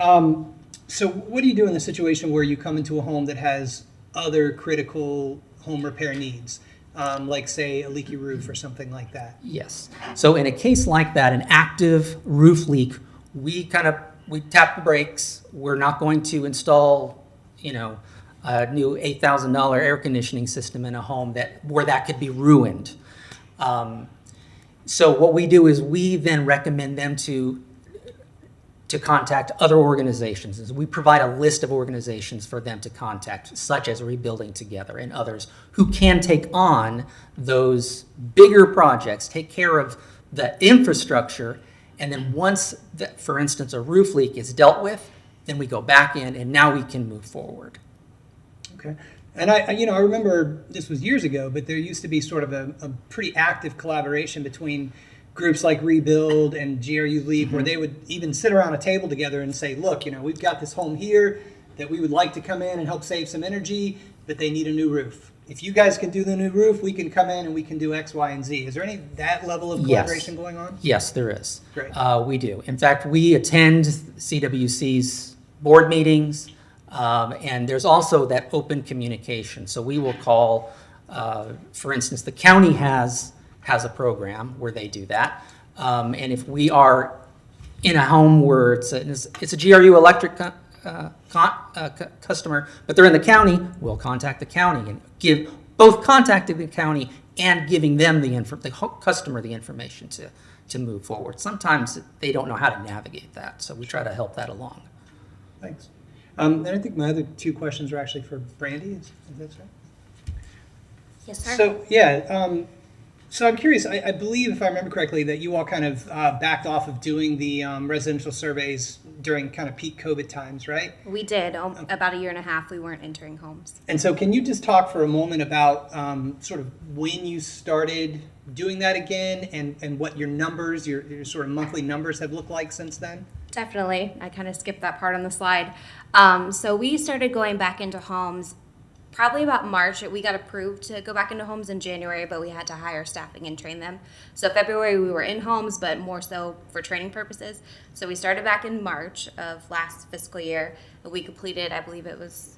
So what do you do in the situation where you come into a home that has other critical home repair needs? Like say a leaky roof or something like that? Yes. So in a case like that, an active roof leak, we tap the brakes. We're not going to install, a new $8,000 air conditioning system in a home where that could be ruined. So what we do is we then recommend them to contact other organizations. We provide a list of organizations for them to contact, such as Rebuilding Together and others, who can take on those bigger projects, take care of the infrastructure, and then once, for instance, a roof leak is dealt with, then we go back in and now we can move forward. Okay. And I remember this was years ago, but there used to be sort of a pretty active collaboration between groups like Rebuild and GRU LEEP, where they would even sit around a table together and say, look, we've got this home here that we would like to come in and help save some energy, but they need a new roof. If you guys can do the new roof, we can come in and we can do X, Y, and Z. Is there any that level of collaboration going on? Yes, there is. Great. We do. In fact, we attend CWC's board meetings, and there's also that open communication. So we will call, for instance, the county has a program where they do that. And if we are in a home where it's a GRU electric customer, but they're in the county, we'll contact the county and contacting the county and giving them the customer the information to move forward. Sometimes they don't know how to navigate that, so we try to help that along. Thanks. And I think my other two questions are actually for Brandy. Is that right? Yes, sir. So, So I'm curious, I believe, if I remember correctly, that you all kind of backed off of doing the residential surveys during kind of peak COVID times, right? We did. About a year and a half, we weren't entering homes. And so can you just talk for a moment about sort of when you started doing that again and what your numbers, your sort of monthly numbers have looked like since then? Definitely. I kind of skipped that part on the slide. So we started going back into homes probably about March. We got approved to go back into homes in January, but we had to hire staffing and train them. So February we were in homes, but more so for training purposes. So we started back in March of last fiscal year. We completed, I believe it's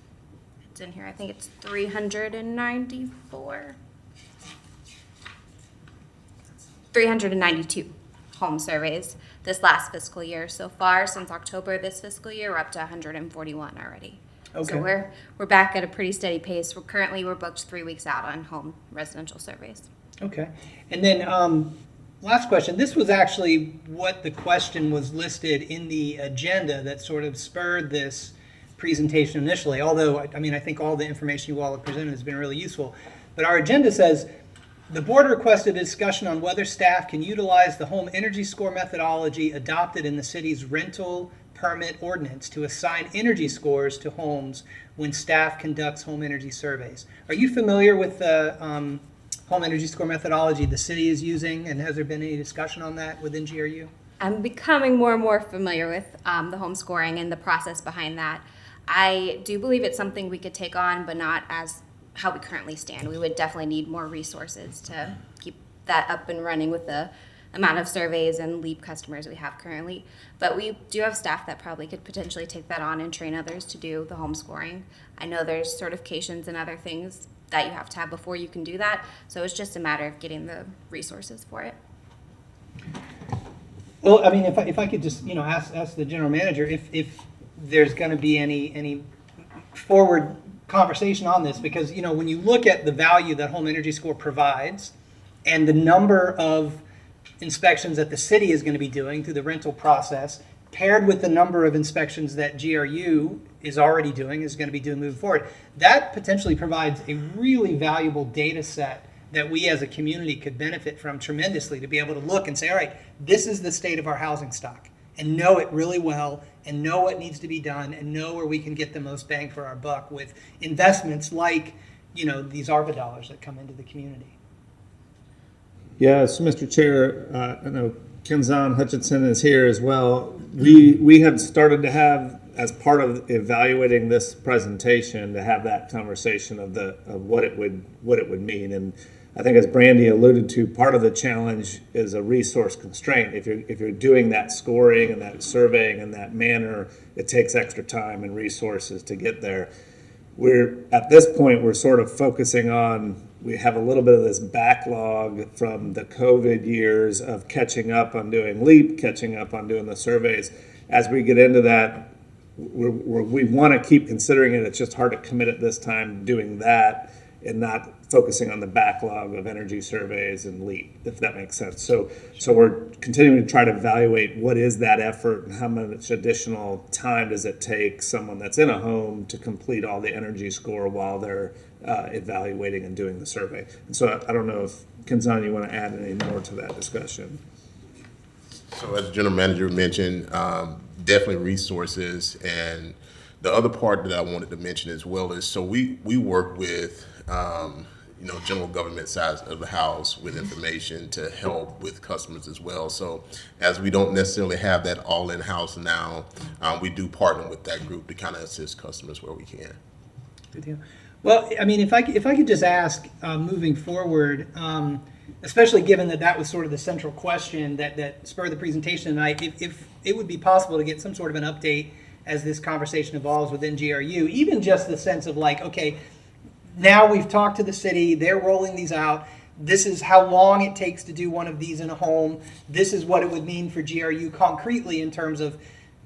in here, I think it's 392 home surveys this last fiscal year. So far, since October this fiscal year, we're up to 141 already. Okay. So we're back at a pretty steady pace. We're booked 3 weeks out on home residential surveys. Okay. And then last question. This was actually what the question was listed in the agenda that sort of spurred this presentation initially, although, I mean, I think all the information you all have presented has been really useful. But our agenda says, the board requested a discussion on whether staff can utilize the home energy score methodology adopted in the city's rental permit ordinance to assign energy scores to homes when staff conducts home energy surveys. Are you familiar with the home energy score methodology the city is using, and has there been any discussion on that within GRU? I'm becoming more and more familiar with the home scoring and the process behind that. I do believe it's something we could take on, but not as how we currently stand. We would definitely need more resources to keep that up and running with the amount of surveys and LEEP customers we have currently. But we do have staff that probably could potentially take that on and train others to do the home scoring. I know there's certifications and other things that you have to have before you can do that. So it's just a matter of getting the resources for it. Well, I mean, if I could just, ask the general manager if there's going to be any forward conversation on this, because, when you look at the value that home energy score provides and the number of inspections that the city is going to be doing through the rental process, paired with the number of inspections that GRU is already doing, is going to be doing moving forward, that potentially provides a really valuable data set that we as a community could benefit from tremendously, to be able to look and say, all right, this is the state of our housing stock, and know it really well, and know what needs to be done, and know where we can get the most bang for our buck with investments like, these ARPA dollars that come into the community. Yes, Mr. Chair, I know Kenzan Hutchinson is here as well. We have started to have, as part of evaluating this presentation, to have that conversation of what it would mean. And I think, as Brandy alluded to, part of the challenge is a resource constraint. If you're doing that scoring and that surveying in that manner, it takes extra time and resources to get there. At this point, we're sort of focusing on, we have a little bit of this backlog from the COVID years of catching up on doing LEEP, catching up on doing the surveys. As we get into that, we want to keep considering it. It's just hard to commit at this time doing that and not focusing on the backlog of energy surveys and LEEP, if that makes sense. So we're continuing to try to evaluate what is that effort and how much additional time does it take someone that's in a home to complete all the energy score while they're evaluating and doing the survey. And so I don't know if, Kenzan, you want to add any more to that discussion? So as the general manager mentioned, definitely resources. And the other part that I wanted to mention as well is, so we work with general government side of the house with information to help with customers as well. So as we don't necessarily have that all in-house now, we do partner with that group to kind of assist customers where we can. Good deal. Well, I mean, if I could just ask, moving forward, especially given that was sort of the central question that spurred the presentation tonight, if it would be possible to get some sort of an update as this conversation evolves within GRU, even just the sense of like, okay, now we've talked to the city, they're rolling these out, this is how long it takes to do one of these in a home, this is what it would mean for GRU concretely in terms of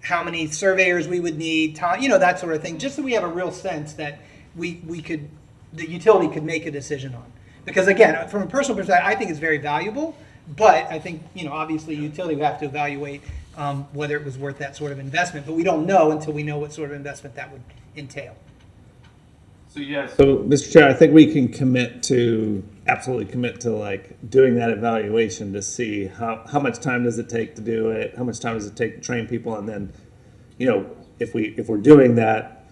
how many surveyors we would need, time, that sort of thing, just so we have a real sense that the utility could make a decision on. Because again, from a personal perspective, I think it's very valuable, but I think, obviously utility would have to evaluate whether it was worth that sort of investment, but we don't know until we know what sort of investment that would entail. So, Mr. Chair, I think we can commit to absolutely commit to like doing that evaluation to see how much time does it take to do it, how much time does it take to train people, and then, if we're doing that,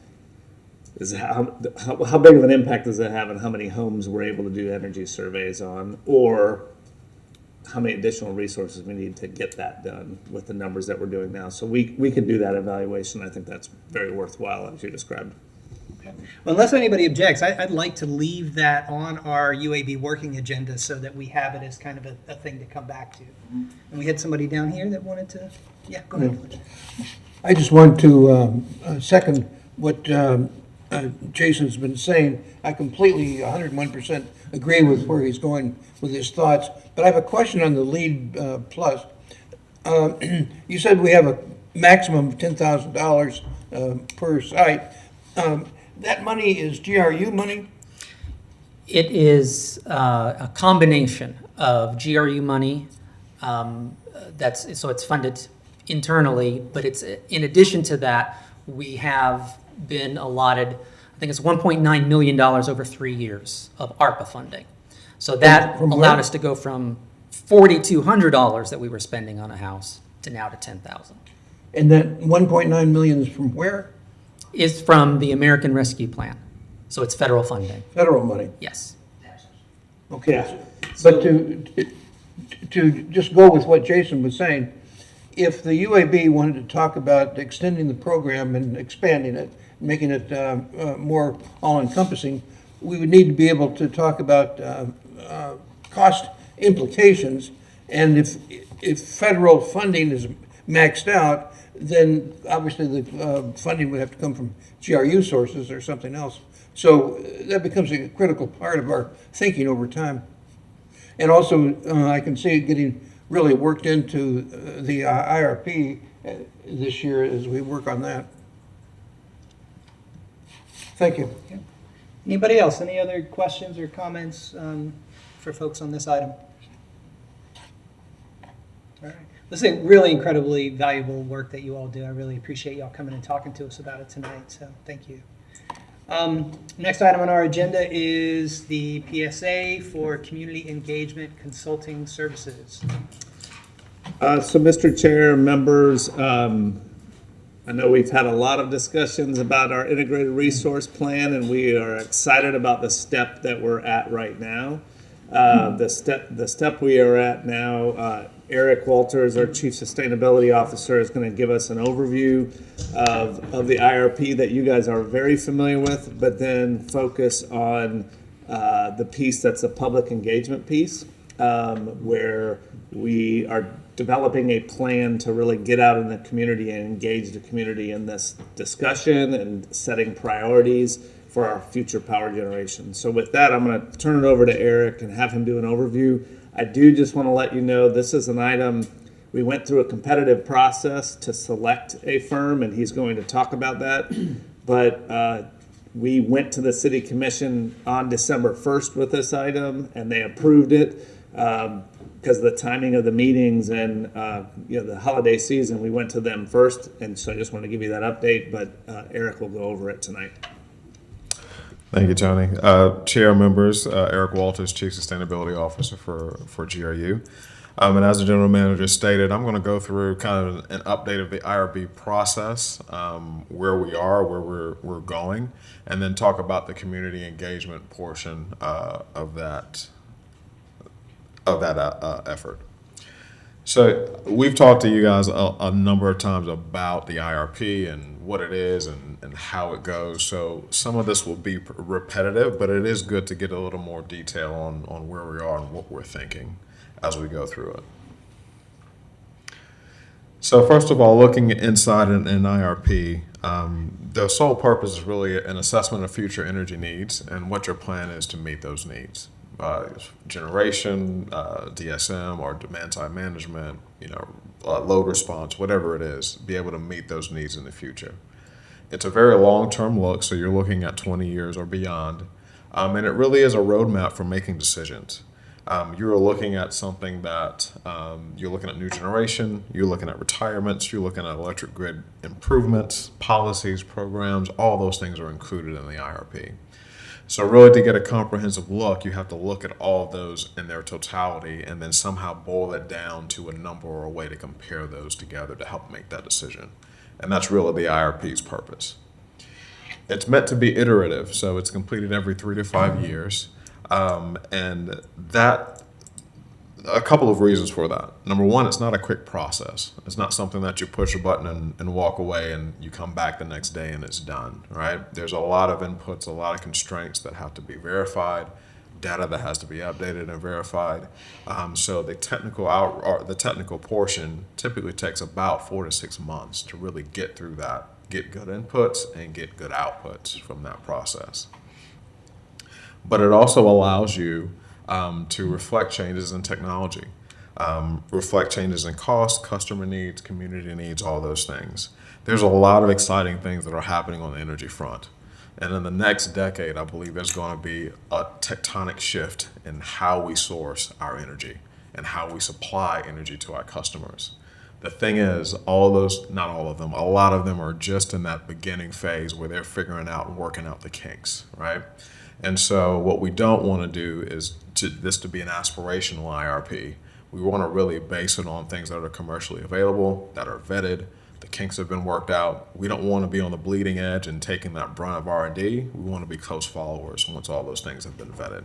is how big of an impact does it have on how many homes we're able to do energy surveys on, or how many additional resources we need to get that done with the numbers that we're doing now. So we can do that evaluation. I think that's very worthwhile, as you described. Well, unless anybody objects, I'd like to leave that on our UAB working agenda so that we have it as kind of a thing to come back to. And we had somebody down here that wanted to, yeah, go ahead. I just want to second what Jason's been saying. I completely 101% agree with where he's going with his thoughts. But I have a question on the LEEPPlus. You said we have a maximum of $10,000 per site. That money is GRU money? It is a combination of GRU money, so it's funded internally, but it's in addition to that, we have been allotted, I think it's $1.9 million over 3 years of ARPA funding. So that From allowed where? us to go from $4,200 that we were spending on a house to now to $10,000. And that 1.9 million is from where? Is from the American Rescue Plan. So it's federal funding, Federal money. yes. Okay. Yeah. But to just go with what Jason was saying, if the UAB wanted to talk about extending the program and expanding it, making it more all-encompassing, we would need to be able to talk about cost implications. And if federal funding is maxed out, then obviously the funding would have to come from GRU sources or something else. So that becomes a critical part of our thinking over time. And also, I can see it getting really worked into the IRP this year as we work on that. Thank you. Anybody else? Any other questions or comments for folks on this item? All right. This is really incredibly valuable work that you all do. I really appreciate y'all coming and talking to us about it tonight, so thank you. Next item on our agenda is the PSA for Community Engagement Consulting Services. So, Mr. Chair, members, I know we've had a lot of discussions about our integrated resource plan, and we are excited about the step that we're at right now. The step we are at now, Eric Walters, our Chief Sustainability Officer, is going to give us an overview of the IRP that you guys are very familiar with, but then focus on the piece that's the public engagement piece, where we are developing a plan to really get out in the community and engage the community in this discussion and setting priorities for our future power generation. So with that, I'm going to turn it over to Eric and have him do an overview. I do just want to let you know this is an item, we went through a competitive process to select a firm, and he's going to talk about that. But we went to the City Commission on December 1st with this item, and they approved it. Because of the timing of the meetings and the holiday season, we went to them first, and so I just want to give you that update, but Eric will go over it tonight. Thank you, Tony. Chair members, Eric Walters, Chief Sustainability Officer for GRU. And as the General Manager stated, I'm going to go through kind of an update of the IRB process, where we are, where we're going, and then talk about the community engagement portion of that effort. So we've talked to you guys a number of times about the IRP and what it is and how it goes. So some of this will be repetitive, but it is good to get a little more detail on where we are and what we're thinking as we go through it. So first of all, looking inside an IRP, the sole purpose is really an assessment of future energy needs and what your plan is to meet those needs. Generation, DSM, or demand side management, load response, whatever it is, be able to meet those needs in the future. It's a very long-term look, so you're looking at 20 years or beyond, and it really is a roadmap for making decisions. You're looking at something that you're looking at new generation, you're looking at retirements, you're looking at electric grid improvements, policies, programs, all those things are included in the IRP. So really, to get a comprehensive look, you have to look at all of those in their totality and then somehow boil it down to a number or a way to compare those together to help make that decision. And that's really the IRP's purpose. It's meant to be iterative, so it's completed every 3 to 5 years. And that, a couple of reasons for that. Number one, it's not a quick process. It's not something that you push a button and walk away and you come back the next day and it's done, right? There's a lot of inputs, a lot of constraints that have to be verified, data that has to be updated and verified. So the technical portion typically takes about 4 to 6 months to really get through that, get good inputs and get good outputs from that process. But it also allows you to reflect changes in technology, reflect changes in cost, customer needs, community needs, all those things. There's a lot of exciting things that are happening on the energy front. And in the next decade, I believe there's going to be a tectonic shift in how we source our energy and how we supply energy to our customers. The thing is, all those, not all of them, a lot of them are just in that beginning phase where they're figuring out and working out the kinks, right? And so what we don't want to do is this to be an aspirational IRP. We want to really base it on things that are commercially available, that are vetted, the kinks have been worked out. We don't want to be on the bleeding edge and taking that brunt of R&D. We want to be close followers once all those things have been vetted.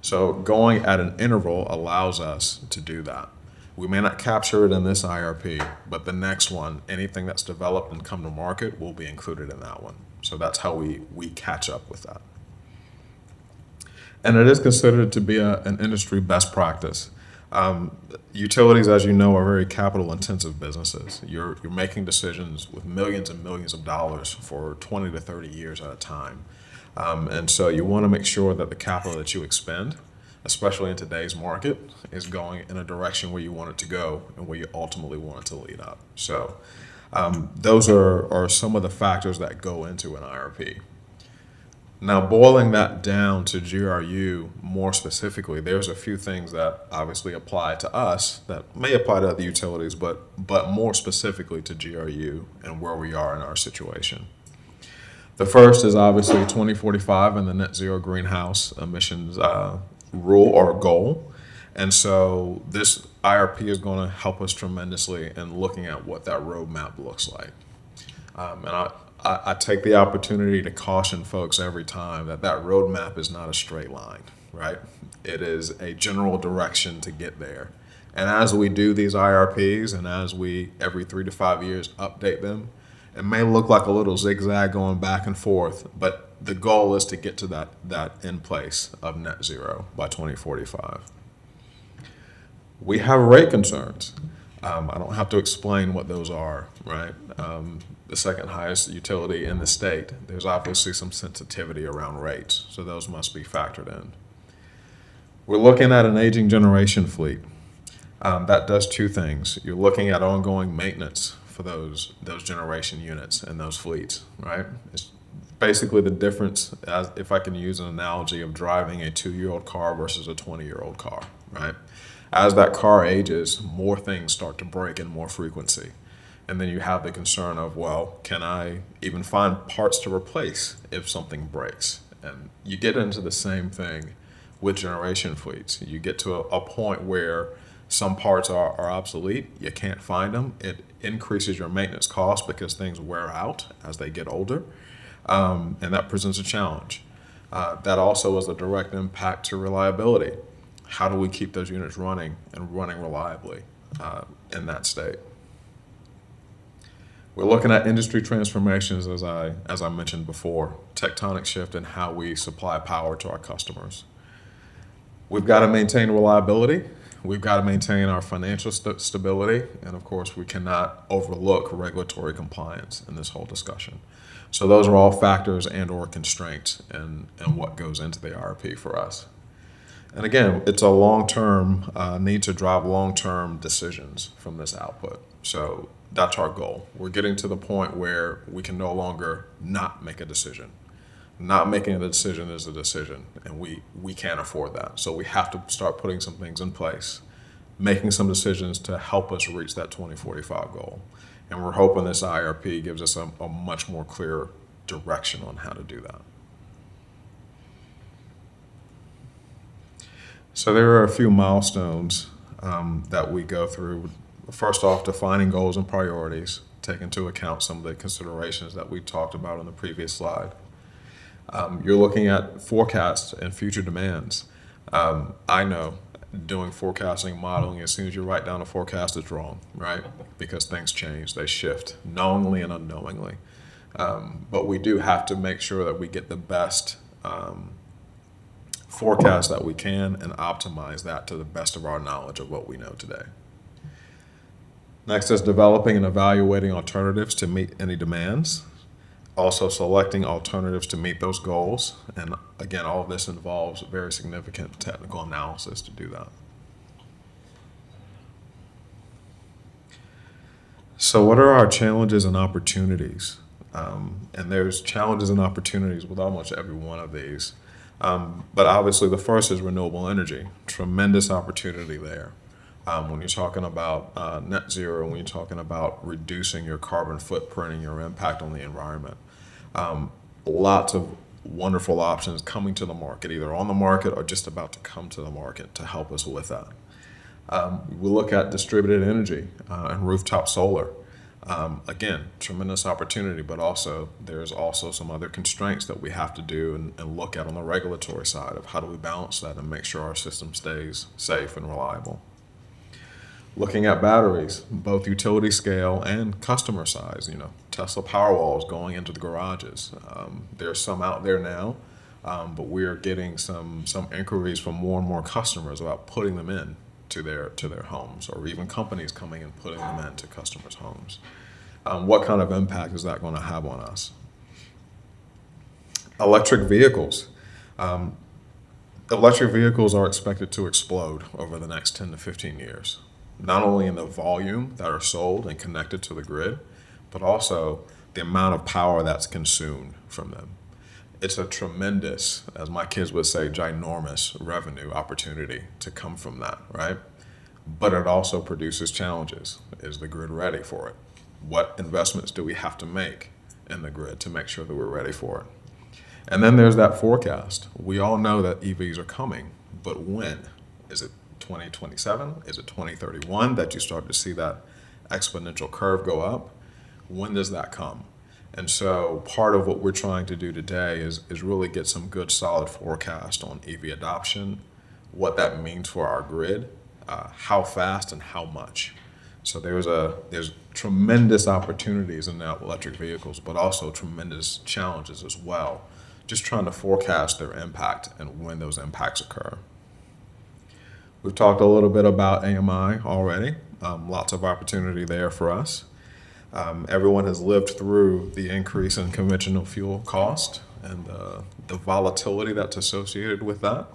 So going at an interval allows us to do that. We may not capture it in this IRP, but the next one, anything that's developed and come to market will be included in that one. So that's how we catch up with that. And it is considered to be an industry best practice. Utilities, as you know, are very capital-intensive businesses. You're making decisions with millions and millions of dollars for 20 to 30 years at a time. And so you want to make sure that the capital that you expend, especially in today's market, is going in a direction where you want it to go and where you ultimately want it to lead up. So those are some of the factors that go into an IRP. Now, boiling that down to GRU more specifically, there's a few things that obviously apply to us that may apply to other utilities, but more specifically to GRU and where we are in our situation. The first is obviously 2045 and the net zero greenhouse emissions rule or goal. And so this IRP is going to help us tremendously in looking at what that roadmap looks like. And I take the opportunity to caution folks every time that roadmap is not a straight line, right? It is a general direction to get there. And as we do these IRPs and as we, every 3 to 5 years, update them, it may look like a little zigzag going back and forth, but the goal is to get to that end place of net zero by 2045. We have rate concerns. I don't have to explain what those are, right? The second highest utility in the state, there's obviously some sensitivity around rates, so those must be factored in. We're looking at an aging generation fleet. That does two things. You're looking at ongoing maintenance for those generation units and those fleets, right? It's basically the difference, as if I can use an analogy of driving a 2-year-old car versus a 20-year-old car, right? As that car ages, more things start to break in more frequency. And then you have the concern of, well, can I even find parts to replace if something breaks? And you get into the same thing with generation fleets. You get to a point where some parts are obsolete, you can't find them. It increases your maintenance costs because things wear out as they get older, and that presents a challenge. That also is a direct impact to reliability. How do we keep those units running and running reliably in that state? We're looking at industry transformations, as I mentioned before, tectonic shift in how we supply power to our customers. We've got to maintain reliability. We've got to maintain our financial stability. And of course, we cannot overlook regulatory compliance in this whole discussion. So those are all factors and or constraints in what goes into the IRP for us. And again, it's a long-term need to drive long-term decisions from this output. So that's our goal. We're getting to the point where we can no longer not make a decision. Not making a decision is a decision, and we can't afford that. So we have to start putting some things in place, making some decisions to help us reach that 2045 goal. And we're hoping this IRP gives us a much more clear direction on how to do that. So there are a few milestones that we go through. First off, defining goals and priorities, take into account some of the considerations that we talked about on the previous slide. You're looking at forecasts and future demands. I know doing forecasting, modeling, as soon as you write down a forecast, it's wrong, right? Because things change, they shift, knowingly and unknowingly. But we do have to make sure that we get the best forecast that we can and optimize that to the best of our knowledge of what we know today. Next is developing and evaluating alternatives to meet any demands. Also selecting alternatives to meet those goals. And again, all of this involves very significant technical analysis to do that. So what are our challenges and opportunities? And there's challenges and opportunities with almost every one of these. But obviously the first is renewable energy. Tremendous opportunity there. When you're talking about net zero, when you're talking about reducing your carbon footprint and your impact on the environment. Lots of wonderful options coming to the market, either on the market or just about to come to the market to help us with that. We look at distributed energy and rooftop solar. Again, tremendous opportunity, but also there's also some other constraints that we have to do and look at on the regulatory side of how do we balance that and make sure our system stays safe and reliable. Looking at batteries, both utility scale and customer size, Tesla Powerwalls going into the garages. There's some out there now, but we're getting some inquiries from more and more customers about putting them in to their homes, or even companies coming and putting them into customers' homes. What kind of impact is that going to have on us? Electric vehicles. Electric vehicles are expected to explode over the next 10 to 15 years. Not only in the volume that are sold and connected to the grid, but also the amount of power that's consumed from them. It's a tremendous, as my kids would say, ginormous revenue opportunity to come from that, right? But it also produces challenges. Is the grid ready for it? What investments do we have to make in the grid to make sure that we're ready for it? And then there's that forecast. We all know that EVs are coming, but when? Is it 2027? Is it 2031 that you start to see that exponential curve go up? When does that come? And so part of what we're trying to do today is really get some good solid forecast on EV adoption, what that means for our grid, how fast and how much. So there's tremendous opportunities in now electric vehicles, but also tremendous challenges as well. Just trying to forecast their impact and when those impacts occur. We've talked a little bit about AMI already. Lots of opportunity there for us. Everyone has lived through the increase in conventional fuel cost and the volatility that's associated with that.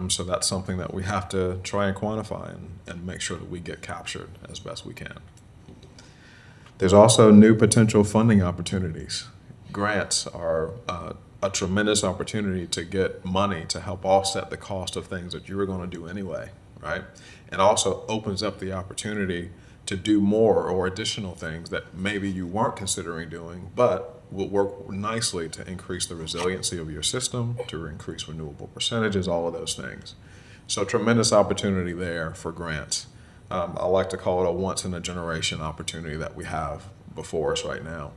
So that's something that we have to try and quantify and make sure that we get captured as best we can. There's also new potential funding opportunities. Grants are a tremendous opportunity to get money to help offset the cost of things that you were going to do anyway, right? And also opens up the opportunity to do more or additional things that maybe you weren't considering doing, but will work nicely to increase the resiliency of your system, to increase renewable percentages, all of those things. So tremendous opportunity there for grants. I like to call it a once-in-a-generation opportunity that we have before us right now.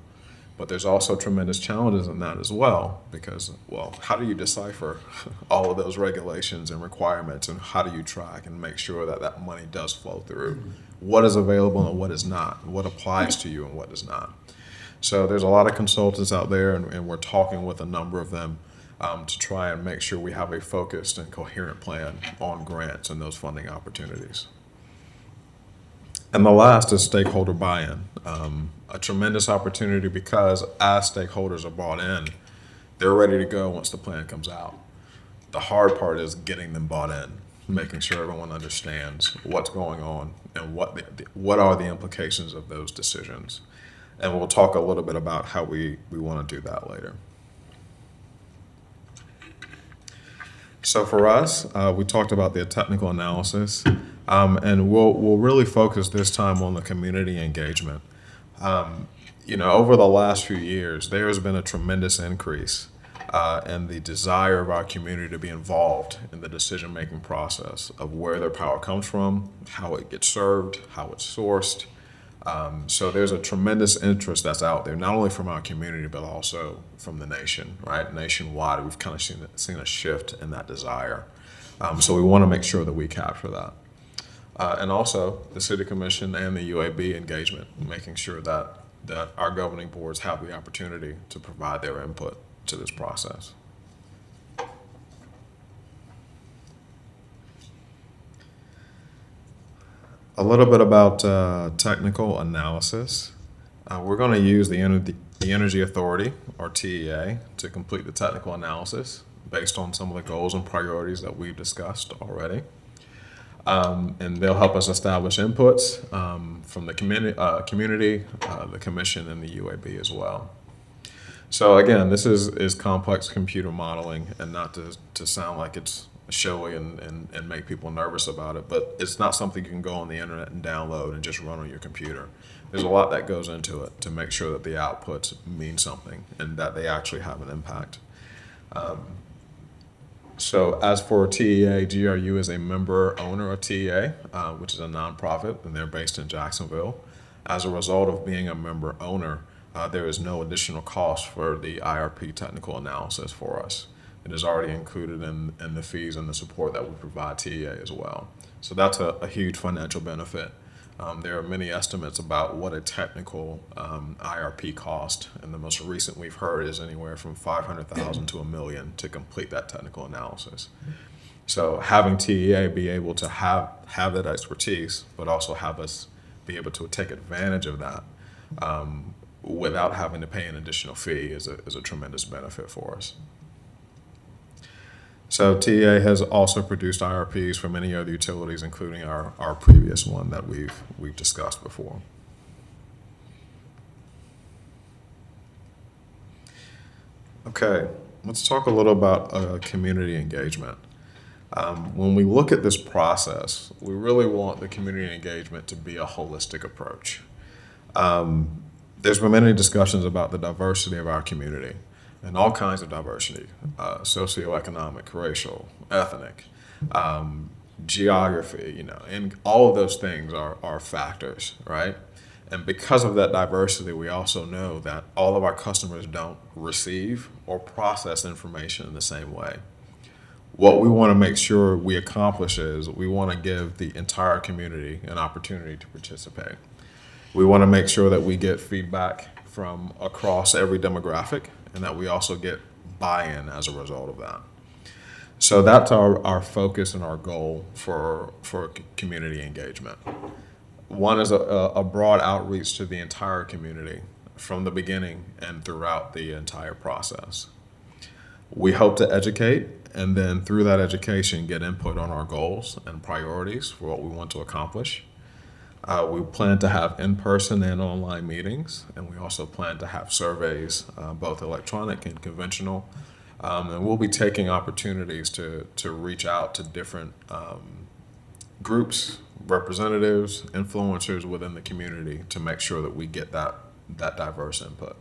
But there's also tremendous challenges in that as well, because, well, how do you decipher all of those regulations and requirements, and how do you track and make sure that that money does flow through? What is available and what is not? What applies to you and what does not? So there's a lot of consultants out there, and we're talking with a number of them to try and make sure we have a focused and coherent plan on grants and those funding opportunities. And the last is stakeholder buy-in. A tremendous opportunity because as stakeholders are bought in, they're ready to go once the plan comes out. The hard part is getting them bought in, making sure everyone understands what's going on and what are the implications of those decisions. And we'll talk a little bit about how we want to do that later. So for us, we talked about the technical analysis, and we'll really focus this time on the community engagement. Over the last few years, there has been a tremendous increase and the desire of our community to be involved in the decision-making process of where their power comes from, how it gets served, how it's sourced. So there's a tremendous interest that's out there, not only from our community, but also from the nation, right? Nationwide, we've kind of seen a shift in that desire. So we want to make sure that we capture that. And also the City Commission and the UAB engagement, making sure that our governing boards have the opportunity to provide their input to this process. A little bit about technical analysis. We're going to use the Energy Authority, or TEA, to complete the technical analysis based on some of the goals and priorities that we've discussed already. And they'll help us establish inputs from the community, the commission, and the UAB as well. So again, this is complex computer modeling, and not to sound like it's showy and make people nervous about it, but it's not something you can go on the internet and download and just run on your computer. There's a lot that goes into it to make sure that the outputs mean something and that they actually have an impact. So as for TEA, GRU is a member owner of TEA, which is a nonprofit, and they're based in Jacksonville. As a result of being a member owner, there is no additional cost for the IRP technical analysis for us. It is already included in the fees and the support that we provide TEA as well. So that's a huge financial benefit. There are many estimates about what a technical IRP cost, and the most recent we've heard is anywhere from $500,000 to $1 million to complete that technical analysis. So having TEA be able to have that expertise, but also have us be able to take advantage of that without having to pay an additional fee is a tremendous benefit for us. So TEA has also produced IRPs for many other utilities, including our previous one that we've discussed before. Okay, let's talk a little about community engagement. When we look at this process, we really want the community engagement to be a holistic approach. There's been many discussions about the diversity of our community, and all kinds of diversity, socioeconomic, racial, ethnic, geography, and all of those things are factors, right? And because of that diversity, we also know that all of our customers don't receive or process information in the same way. What we want to make sure we accomplish is we want to give the entire community an opportunity to participate. We want to make sure that we get feedback from across every demographic, and that we also get buy-in as a result of that. So that's our focus and our goal for community engagement. One is a broad outreach to the entire community from the beginning and throughout the entire process. We hope to educate, and then through that education get input on our goals and priorities for what we want to accomplish. We plan to have in-person and online meetings, and we also plan to have surveys, both electronic and conventional. And we'll be taking opportunities to reach out to different groups, representatives, influencers within the community to make sure that we get that diverse input.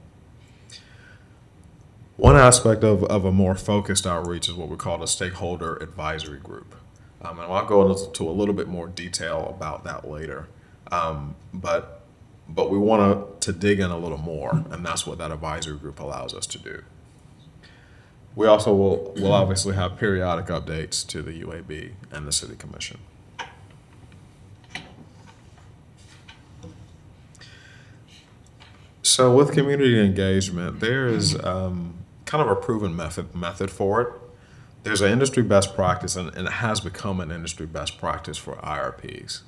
One aspect of a more focused outreach is what we call a stakeholder advisory group. And I'll go into a little bit more detail about that later. But we want to dig in a little more, and that's what that advisory group allows us to do. We also will obviously have periodic updates to the UAB and the City Commission. So with community engagement, there is kind of a proven method for it. There's an industry best practice, and it has become an industry best practice for IRPs.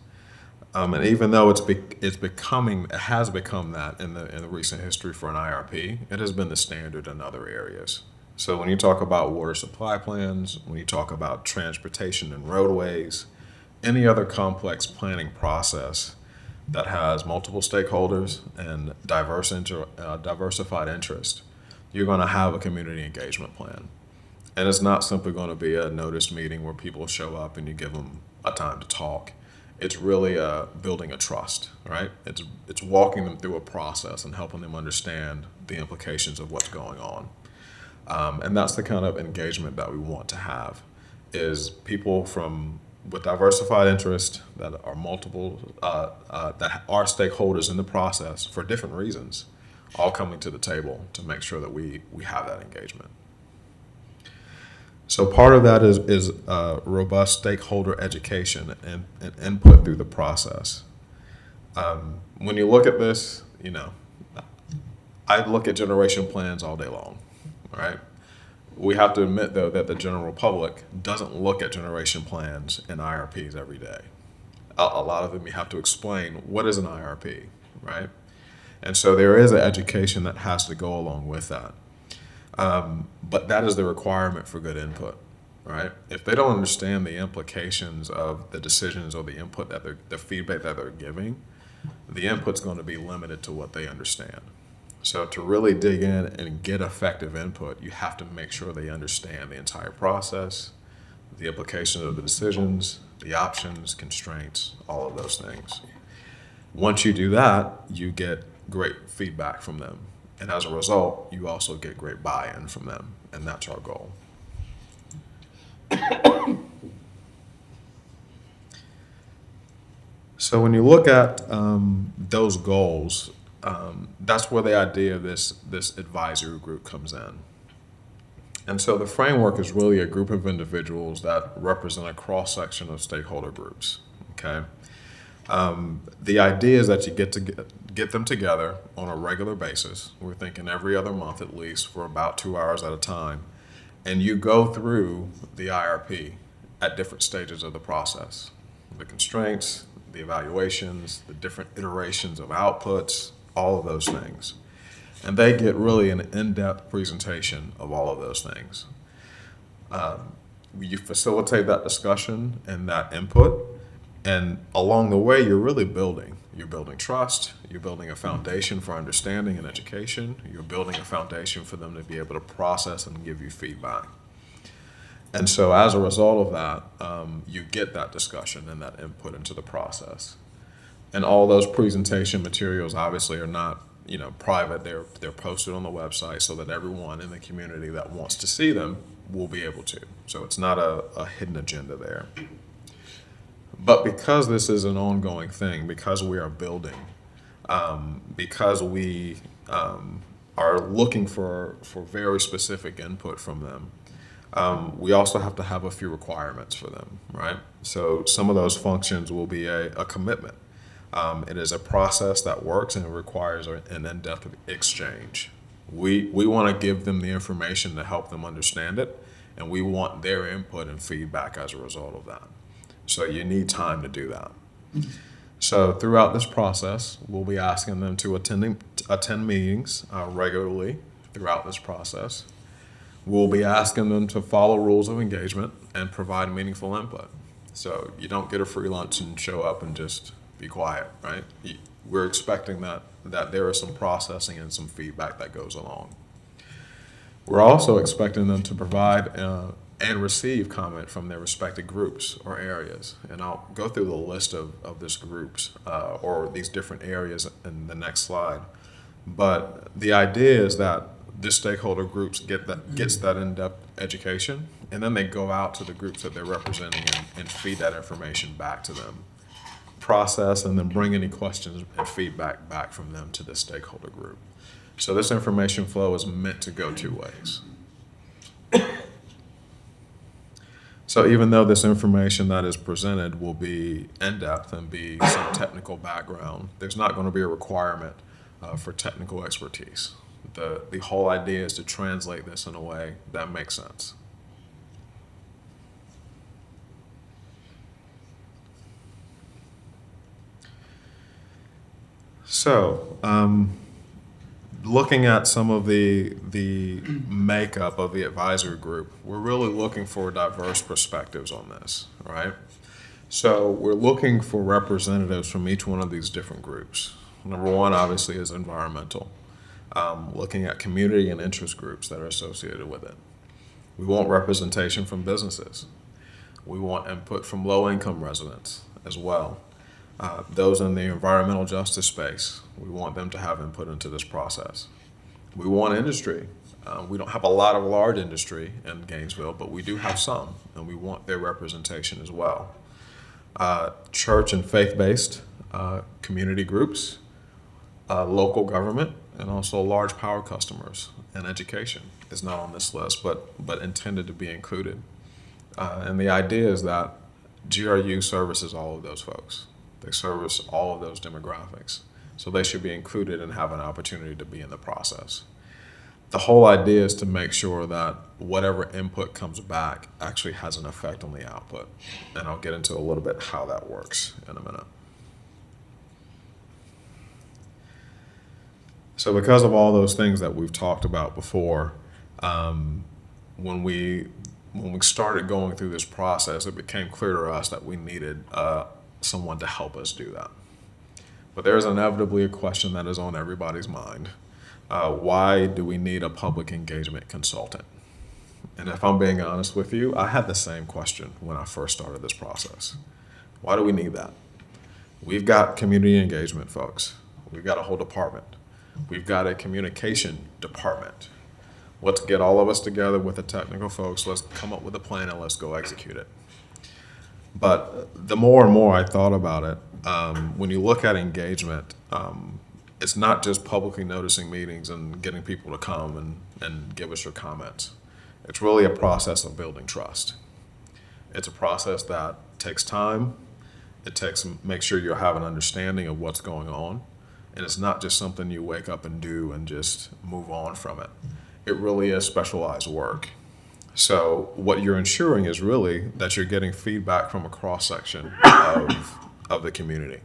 And even though it has become that in the recent history for an IRP, it has been the standard in other areas. So when you talk about water supply plans, when you talk about transportation and roadways, any other complex planning process that has multiple stakeholders and diversified interest, you're going to have a community engagement plan. And it's not simply going to be a notice meeting where people show up and you give them a time to talk. It's really building a trust, right? It's walking them through a process and helping them understand the implications of what's going on. And that's the kind of engagement that we want to have, is people with diversified interest that are multiple, that are stakeholders in the process for different reasons, all coming to the table to make sure that we have that engagement. So part of that is robust stakeholder education and input through the process. When you look at this, I look at generation plans all day long, right? We have to admit, though, that the general public doesn't look at generation plans and IRPs every day. A lot of them you have to explain, what is an IRP, right? And so there is an education that has to go along with that. But that is the requirement for good input, right? If they don't understand the implications of the decisions or the input the feedback that they're giving, the input's going to be limited to what they understand. So to really dig in and get effective input, you have to make sure they understand the entire process, the implications of the decisions, the options, constraints, all of those things. Once you do that, you get great feedback from them. And as a result, you also get great buy-in from them, and that's our goal. So when you look at those goals, that's where the idea of this advisory group comes in. And so the framework is really a group of individuals that represent a cross-section of stakeholder groups, okay? The idea is that you get them together on a regular basis. We're thinking every other month at least, for about 2 hours at a time. And you go through the IRP at different stages of the process. The constraints, the evaluations, the different iterations of outputs, all of those things. And they get really an in-depth presentation of all of those things. You facilitate that discussion and that input, and along the way, you're really building. You're building trust, you're building a foundation for understanding and education, you're building a foundation for them to be able to process and give you feedback. And so as a result of that, you get that discussion and that input into the process. And all those presentation materials obviously are not, private. They're posted on the website so that everyone in the community that wants to see them will be able to. So it's not a hidden agenda there. But because this is an ongoing thing, because we are building, because we are looking for very specific input from them, we also have to have a few requirements for them, right? So some of those functions will be a commitment. It is a process that works and it requires an in-depth exchange. We want to give them the information to help them understand it, and we want their input and feedback as a result of that. So you need time to do that. So throughout this process, we'll be asking them to attend meetings regularly throughout this process. We'll be asking them to follow rules of engagement and provide meaningful input. So you don't get a free lunch and show up and just be quiet, right? We're expecting that there is some processing and some feedback that goes along. We're also expecting them to provide and receive comment from their respective groups or areas. And I'll go through the list of these groups or these different areas in the next slide. But the idea is that this stakeholder groups gets that in-depth education, and then they go out to the groups that they're representing and feed that information back to them, process, and then bring any questions and feedback back from them to the stakeholder group. So this information flow is meant to go two ways. So even though this information that is presented will be in-depth and be some technical background, there's not going to be a requirement for technical expertise. The whole idea is to translate this in a way that makes sense. So, looking at some of the makeup of the advisory group, we're really looking for diverse perspectives on this, right? So we're looking for representatives from each one of these different groups. Number one, obviously, is environmental. Looking at community and interest groups that are associated with it. We want representation from businesses. We want input from low-income residents as well. Those in the environmental justice space, we want them to have input into this process. We want industry. We don't have a lot of large industry in Gainesville, but we do have some, and we want their representation as well. Church and faith-based community groups, local government, and also large power customers and education is not on this list, but intended to be included. And the idea is that GRU services all of those folks. They service all of those demographics. So they should be included and have an opportunity to be in the process. The whole idea is to make sure that whatever input comes back actually has an effect on the output. And I'll get into a little bit how that works in a minute. So because of all those things that we've talked about before, when we started going through this process, it became clear to us that we needed someone to help us do that. But there's inevitably a question that is on everybody's mind. Why do we need a public engagement consultant? And if I'm being honest with you, I had the same question when I first started this process. Why do we need that? We've got community engagement folks. We've got a whole department. We've got a communication department. Let's get all of us together with the technical folks. Let's come up with a plan and let's go execute it. But the more and more I thought about it, when you look at engagement, it's not just publicly noticing meetings and getting people to come and give us your comments. It's really a process of building trust. It's a process that takes time. It takes make sure you have an understanding of what's going on. And it's not just something you wake up and do and just move on from it. It really is specialized work. So what you're ensuring is really that you're getting feedback from a cross-section of the community,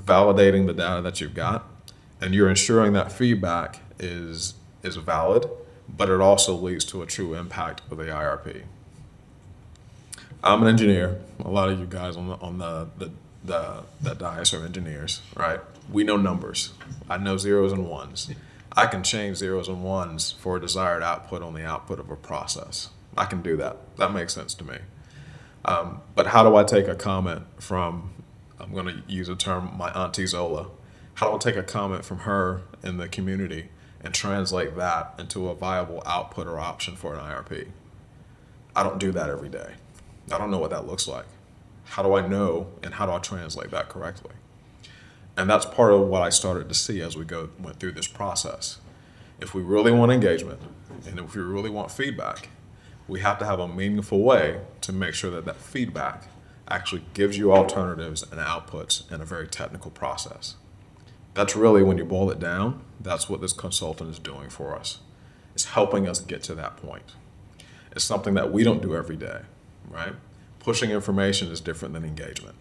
validating the data that you've got, and you're ensuring that feedback is valid, but it also leads to a true impact of the IRP. I'm an engineer. A lot of you guys on the dais are engineers, right? We know numbers. I know zeros and ones. I can change zeros and ones for a desired output on the output of a process. I can do that. That makes sense to me. But how do I take a comment from, I'm going to use a term, my Auntie Zola. How do I take a comment from her in the community and translate that into a viable output or option for an IRP? I don't do that every day. I don't know what that looks like. How do I know and how do I translate that correctly? And that's part of what I started to see as we went through this process. If we really want engagement and if we really want feedback, we have to have a meaningful way to make sure that that feedback actually gives you alternatives and outputs in a very technical process. That's really, when you boil it down, that's what this consultant is doing for us. It's helping us get to that point. It's something that we don't do every day, right? Pushing information is different than engagement.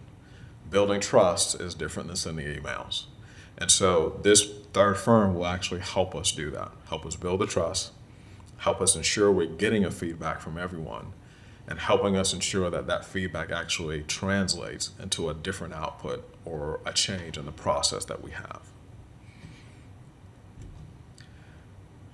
Building trust is different than sending emails. And so this third firm will actually help us do that, help us build the trust, help us ensure we're getting a feedback from everyone, and helping us ensure that that feedback actually translates into a different output or a change in the process that we have.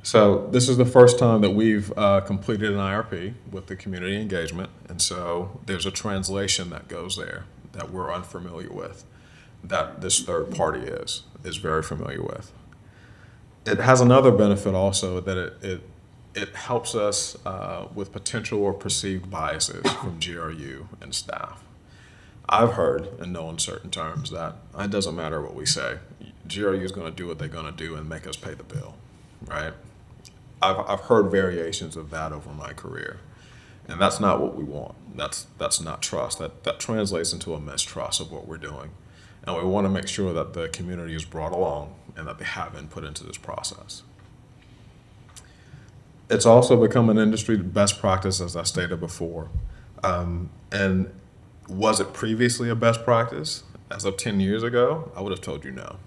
So this is the first time that we've completed an IRP with the community engagement, and so there's a translation that goes there that we're unfamiliar with, that this third party is very familiar with. It has another benefit also, that it helps us with potential or perceived biases from GRU and staff. I've heard, in no uncertain terms, that it doesn't matter what we say. GRU is going to do what they're going to do and make us pay the bill, right? I've heard variations of that over my career, and that's not what we want. That's not trust. That translates into a mistrust of what we're doing, and we want to make sure that the community is brought along and that they have input into this process. It's also become an industry best practice, as I stated before. And was it previously a best practice? As of 10 years ago, I would have told you no.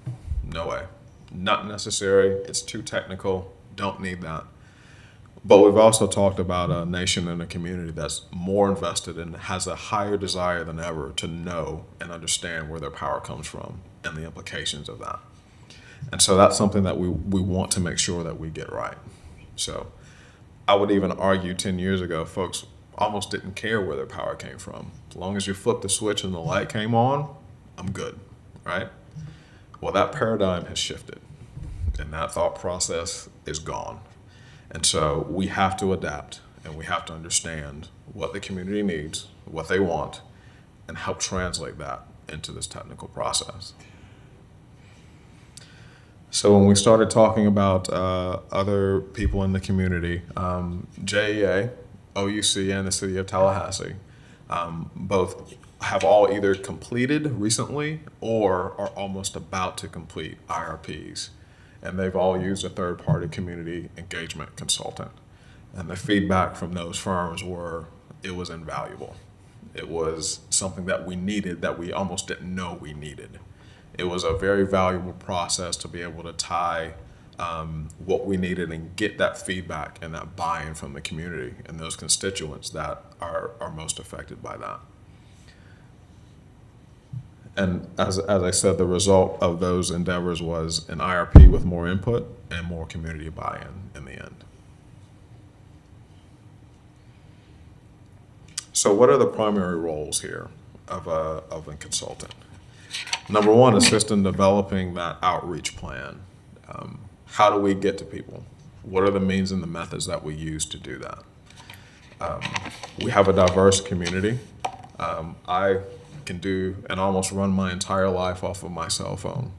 No way. Not necessary. It's too technical. Don't need that. But we've also talked about a nation and a community that's more invested and has a higher desire than ever to know and understand where their power comes from and the implications of that. And so that's something that we want to make sure that we get right. So I would even argue 10 years ago, folks almost didn't care where their power came from. As long as you flipped the switch and the light came on, I'm good, right? Well, that paradigm has shifted, and that thought process is gone. And so we have to adapt, and we have to understand what the community needs, what they want, and help translate that into this technical process. So when we started talking about other people in the community, JEA, OUC, and the City of Tallahassee both have all either completed recently or are almost about to complete IRPs. And they've all used a third-party community engagement consultant. And the feedback from those firms were, it was invaluable. It was something that we needed that we almost didn't know we needed. It was a very valuable process to be able to tie what we needed and get that feedback and that buy-in from the community and those constituents that are most affected by that. And as I said, the result of those endeavors was an IRP with more input and more community buy-in in the end. So what are the primary roles here of a consultant? Number one, assist in developing that outreach plan. How do we get to people? What are the means and the methods that we use to do that? We have a diverse community. I can do and almost run my entire life off of my cell phone.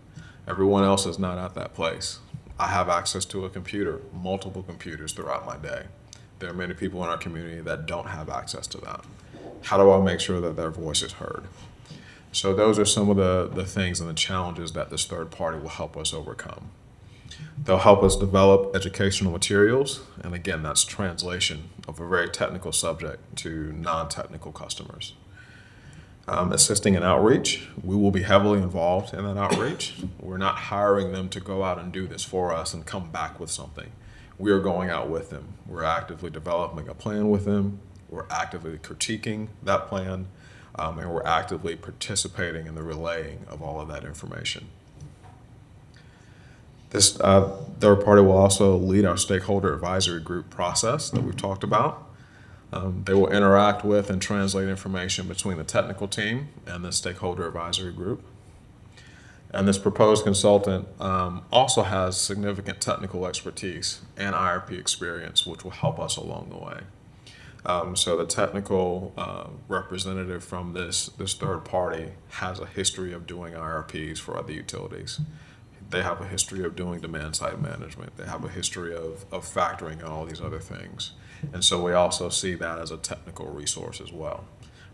Everyone else is not at that place. I have access to a computer, multiple computers throughout my day. There are many people in our community that don't have access to that. How do I make sure that their voice is heard? So those are some of the things and the challenges that this third party will help us overcome. They'll help us develop educational materials, and again, that's translation of a very technical subject to non-technical customers. Assisting in outreach, we will be heavily involved in that outreach. We're not hiring them to go out and do this for us and come back with something. We are going out with them. We're actively developing a plan with them. We're actively critiquing that plan, and we're actively participating in the relaying of all of that information. This third party will also lead our stakeholder advisory group process that we've talked about. They will interact with and translate information between the technical team and the stakeholder advisory group. And this proposed consultant also has significant technical expertise and IRP experience, which will help us along the way. So the technical representative from this third party has a history of doing IRPs for other utilities. They have a history of doing demand side management. They have a history of factoring and all these other things. And so we also see that as a technical resource as well,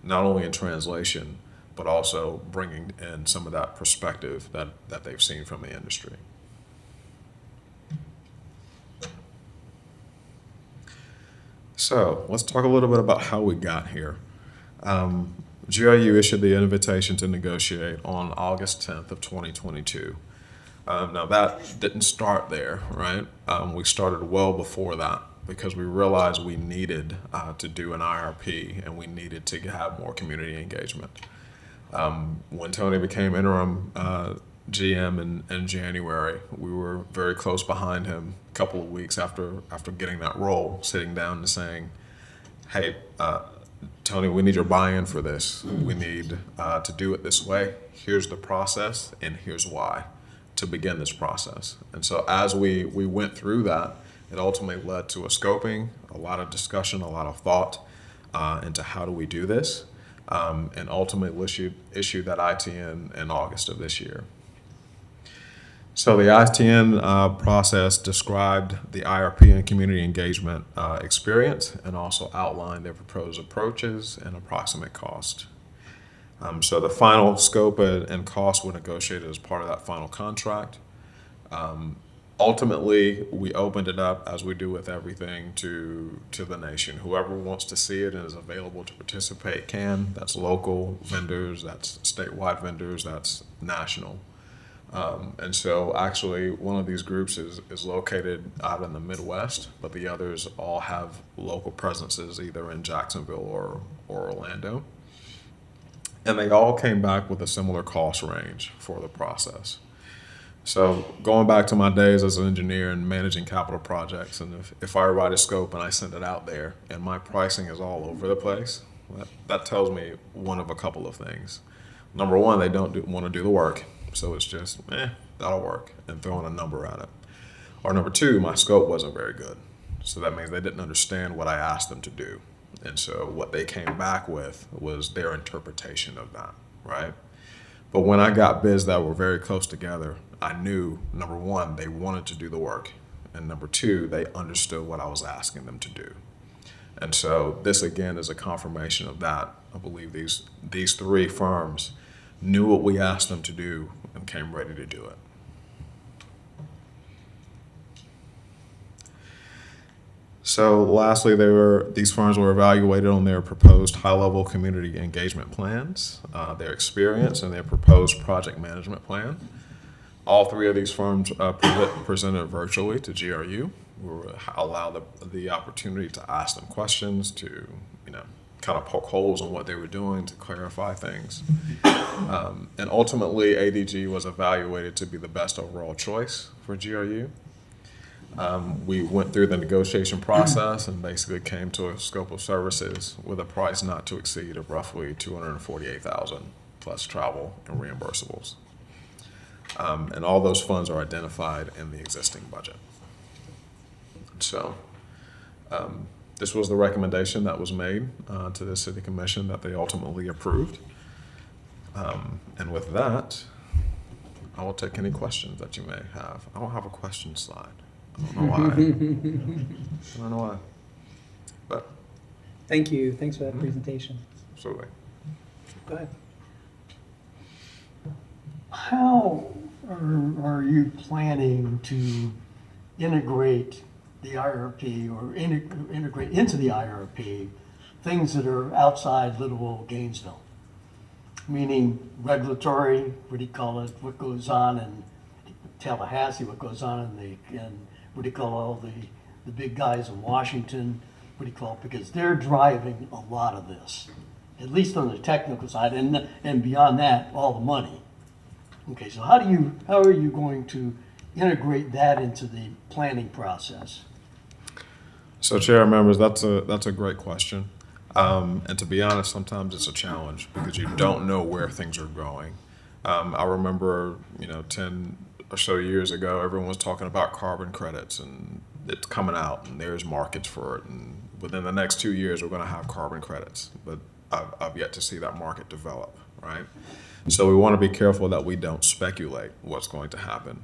not only in translation, but also bringing in some of that perspective that they've seen from the industry. So let's talk a little bit about how we got here. GRU issued the invitation to negotiate on August 10th of 2022. Now that didn't start there, right? We started well before that because we realized we needed to do an IRP and we needed to have more community engagement. When Tony became interim GM in January, we were very close behind him a couple of weeks after getting that role, sitting down and saying, hey, Tony, we need your buy-in for this. We need to do it this way. Here's the process and here's why to begin this process. And so as we went through that, it ultimately led to a scoping, a lot of discussion, a lot of thought into how do we do this, and ultimately issued that ITN in August of this year. So the ITN process described the IRP and community engagement experience and also outlined their proposed approaches and approximate cost. So the final scope and cost were negotiated as part of that final contract. Ultimately, we opened it up, as we do with everything, to the nation. Whoever wants to see it and is available to participate can. That's local vendors, that's statewide vendors, that's national. And so actually one of these groups is located out in the Midwest, but the others all have local presences either in Jacksonville or Orlando. And they all came back with a similar cost range for the process. So going back to my days as an engineer and managing capital projects, and if I write a scope and I send it out there and my pricing is all over the place, that tells me one of a couple of things. Number one, they don't want to do the work. So it's just, that'll work, and throwing a number at it. Or number two, my scope wasn't very good. So that means they didn't understand what I asked them to do. And so what they came back with was their interpretation of that, right? But when I got bids that were very close together, I knew, number one, they wanted to do the work. And number two, they understood what I was asking them to do. And so this, again, is a confirmation of that. I believe these three firms knew what we asked them to do and came ready to do it. So lastly, these firms were evaluated on their proposed high-level community engagement plans, their experience, and their proposed project management plan. All three of these firms presented virtually to GRU. We were allowed the opportunity to ask them questions, to kind of poke holes in what they were doing, to clarify things. And ultimately, ADG was evaluated to be the best overall choice for GRU. We went through the negotiation process and basically came to a scope of services with a price not to exceed of roughly $248,000 plus travel and reimbursables. And all those funds are identified in the existing budget. So this was the recommendation that was made to the City Commission that they ultimately approved. And with that, I will take any questions that you may have. I don't have a question slide. I don't know why. I don't know why. But Thank you. Thanks for that presentation. absolutely. Go ahead. How are you planning to integrate the IRP or integrate into the IRP things that are outside little old Gainesville? Meaning regulatory, what do you call it, what goes on in Tallahassee, what goes on in what do you call all the big guys in Washington, what do you call it, because they're driving a lot of this, at least on the technical side, and beyond that, all the money. Okay, so how are you going to integrate that into the planning process? So, Chair members, that's a great question. And to be honest, sometimes it's a challenge because you don't know where things are going. I remember, 10 or so years ago, everyone was talking about carbon credits and it's coming out and there's markets for it. And within the next 2 years, we're going to have carbon credits. But I've yet to see that market develop, right? So we want to be careful that we don't speculate what's going to happen.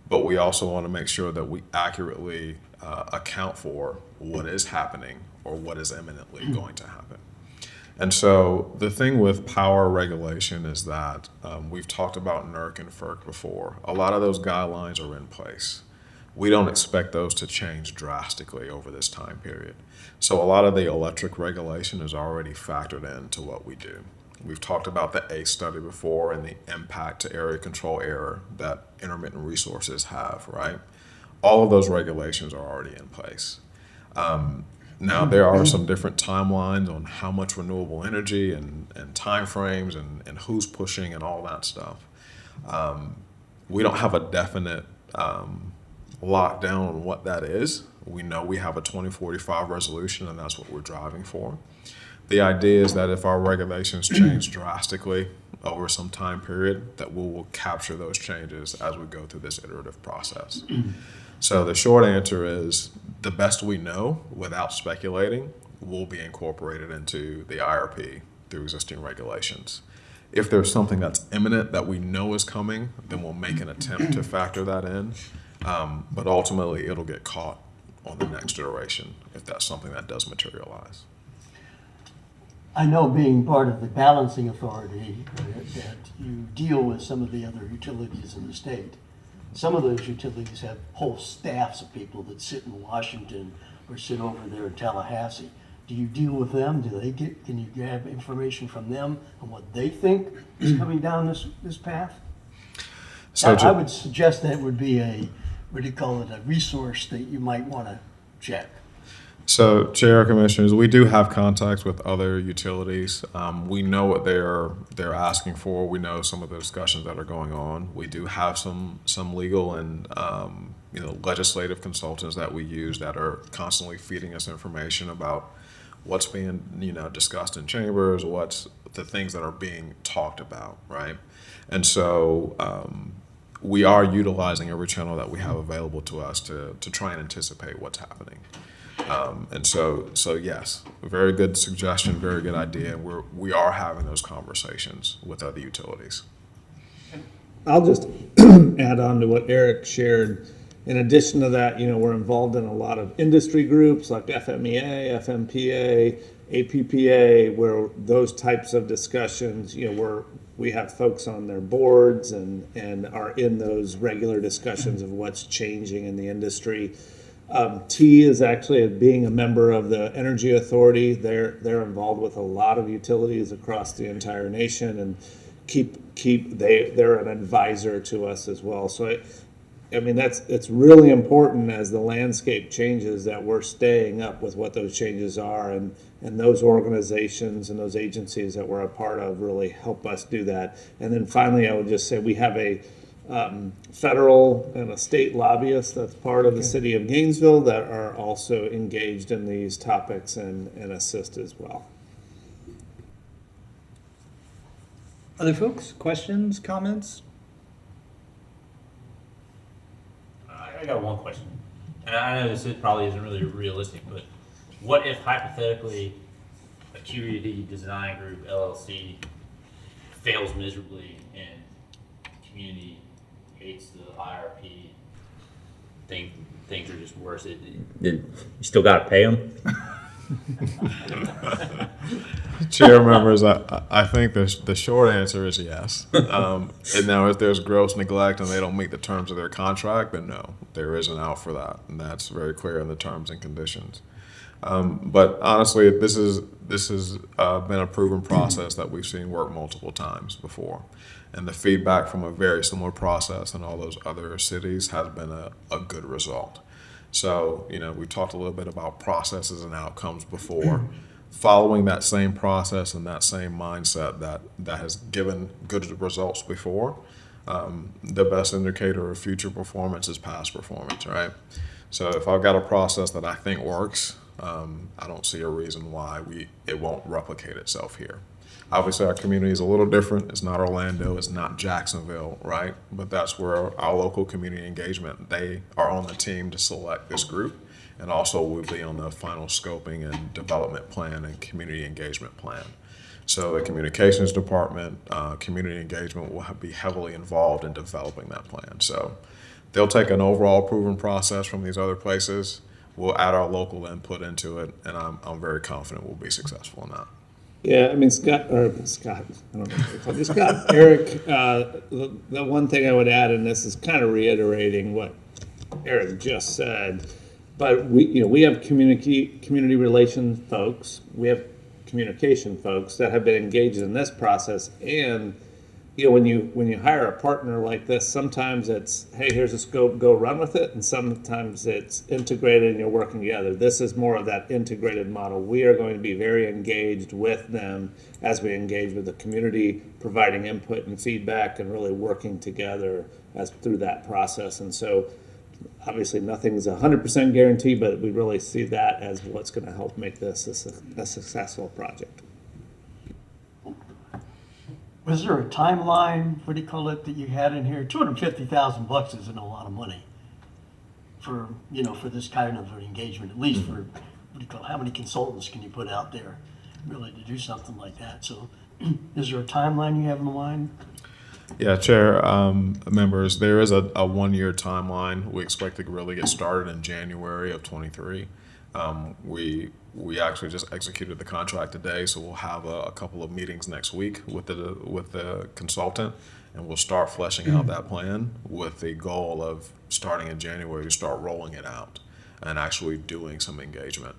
But we also want to make sure that we accurately account for what is happening or what is imminently going to happen. And so the thing with power regulation is that we've talked about NERC and FERC before. A lot of those guidelines are in place. We don't expect those to change drastically over this time period. So a lot of the electric regulation is already factored into what we do. We've talked about the ACE study before and the impact to area control error that intermittent resources have, right? All of those regulations are already in place. Now, there are some different timelines on how much renewable energy and timeframes and who's pushing and all that stuff. We don't have a definite lockdown on what that is. We know we have a 2045 resolution, and that's what we're driving for. The idea is that if our regulations change drastically over some time period, that we will capture those changes as we go through this iterative process. So the short answer is the best we know without speculating will be incorporated into the IRP through existing regulations. If there's something that's imminent that we know is coming, then we'll make an attempt to factor that in. But ultimately, it'll get caught on the next iteration if that's something that does materialize. I know, being part of the balancing authority, that you deal with some of the other utilities in the state. Some of those utilities have whole staffs of people that sit in Washington or sit over there in Tallahassee. Do you deal with them? Can you grab information from them on what they think is coming down this path? So I would suggest that would be a resource that you might want to check. So, Chair, Commissioners, we do have contacts with other utilities. We know what they're asking for. We know some of the discussions that are going on. We do have some legal and legislative consultants that we use that are constantly feeding us information about what's being discussed in chambers, what's the things that are being talked about, right? And so we are utilizing every channel that we have available to us to try and anticipate what's happening. And so yes, very good suggestion, very good idea. And we are having those conversations with other utilities. I'll just add on to what Eric shared. In addition to that, we're involved in a lot of industry groups like FMEA, FMPA, APPA, where those types of discussions, we have folks on their boards and are in those regular discussions of what's changing in the industry. T is actually being a member of the Energy Authority. They're involved with a lot of utilities across the entire nation and they're an advisor to us as well. So it's really important as the landscape changes that we're staying up with what those changes are, and those organizations and those agencies that we're a part of really help us do that. And then finally, I would just say we have a federal and a state lobbyist that's part of the city of Gainesville that are also engaged in these topics and assist as well. Other folks, questions, comments? I got one question, and I know this probably isn't really realistic, but what if hypothetically a QED Design Group LLC fails miserably and community hates the IRP? Things are just worse. You still got to pay them. Chair members, I think the short answer is yes. And now if there's gross neglect and they don't meet the terms of their contract, then no, there is an out for that. And that's very clear in the terms and conditions. But honestly, this has been a proven process that we've seen work multiple times before. And the feedback from a very similar process in all those other cities has been a good result. So, we talked a little bit about processes and outcomes before. Following that same process and that same mindset that has given good results before, the best indicator of future performance is past performance, right? So if I've got a process that I think works, I don't see a reason why it won't replicate itself here. Obviously, our community is a little different. It's not Orlando, it's not Jacksonville, right? But that's where our local community engagement, they are on the team to select this group, and also will be on the final scoping and development plan and community engagement plan. So the communications department, community engagement will be heavily involved in developing that plan. So they'll take an overall proven process from these other places. We'll add our local input into it, and I'm very confident we'll be successful in that. Yeah, Scott, I don't know if I call you Scott, Eric, the one thing I would add, and this is kind of reiterating what Eric just said, but we have community relations folks, we have communication folks that have been engaged in this process, and when you hire a partner like this, sometimes it's, hey, here's a scope, go run with it, and sometimes it's integrated and you're working together. This is more of that integrated model. We are going to be very engaged with them as we engage with the community, providing input and feedback and really working together through that process. And so obviously nothing's 100% guaranteed, but we really see that as what's going to help make this a successful project. Was there a timeline, what do you call it, that you had in here? $250,000 isn't a lot of money for this kind of an engagement, at least for, how many consultants can you put out there really to do something like that? So is there a timeline you have in mind? Yeah, Chair, members, there is a 1-year timeline. We expect to really get started in January of 23. We actually just executed the contract today, so we'll have a couple of meetings next week with the consultant, and we'll start fleshing out that plan with the goal of starting in January to start rolling it out and actually doing some engagement.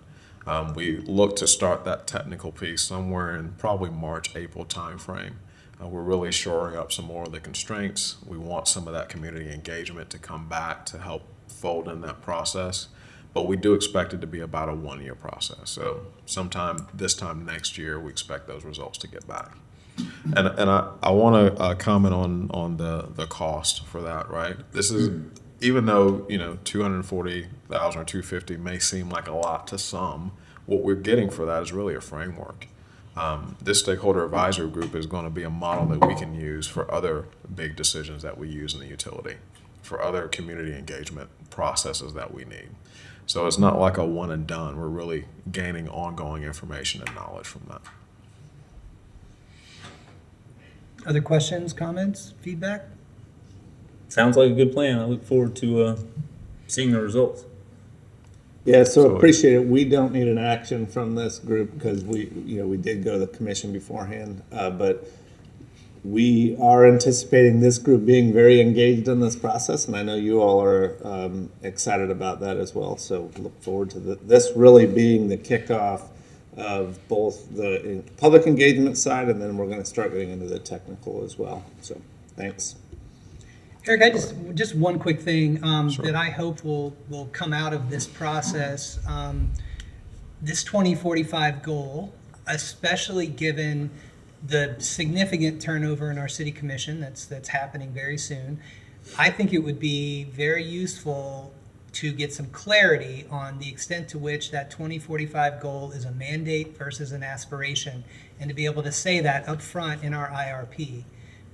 We look to start that technical piece somewhere in probably March, April timeframe. We're really shoring up some more of the constraints. We want some of that community engagement to come back to help fold in that process. But we do expect it to be about a 1-year process. So sometime this time next year, we expect those results to get back. And I want to comment on the cost for that, right? This is, even though, $240,000 or $250,000 may seem like a lot to some, what we're getting for that is really a framework. This stakeholder advisory group is going to be a model that we can use for other big decisions that we use in the utility. for other community engagement processes that we need. So it's not like a one and done. We're really gaining ongoing information and knowledge from that. Other questions, comments, feedback? Sounds like a good plan. I look forward to seeing the results. Yeah, so appreciate it. We don't need an action from this group because we did go to the commission beforehand, but we are anticipating this group being very engaged in this process, and I know you all are excited about that as well. So look forward to this really being the kickoff of both the public engagement side, and then we're going to start getting into the technical as well. So thanks. Eric, I just one quick thing that I hope will come out of this process. This 2045 goal, especially given the significant turnover in our city commission that's happening very soon, I think it would be very useful to get some clarity on the extent to which that 2045 goal is a mandate versus an aspiration, and to be able to say that up front in our IRP.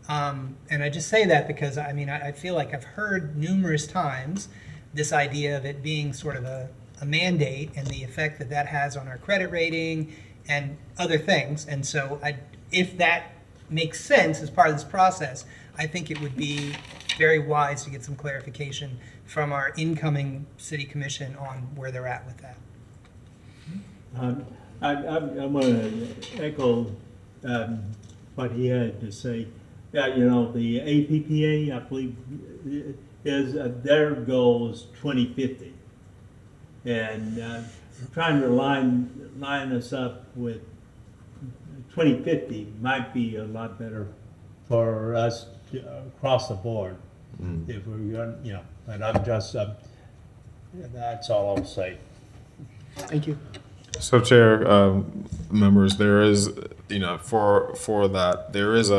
And I just say that because, I mean, I feel like I've heard numerous times this idea of it being sort of a mandate and the effect that that has on our credit rating and other things. And so if that makes sense as part of this process, I think it would be very wise to get some clarification from our incoming city commission on where they're at with that. I'm going to echo what he had to say. Yeah, the APPA, I believe, is their goal is 2050, and trying to line us up with 2050 might be a lot better for us across the board. If we're going, and I'm just that's all I'll say. Thank you. So, Chair, members, there is, for that, there is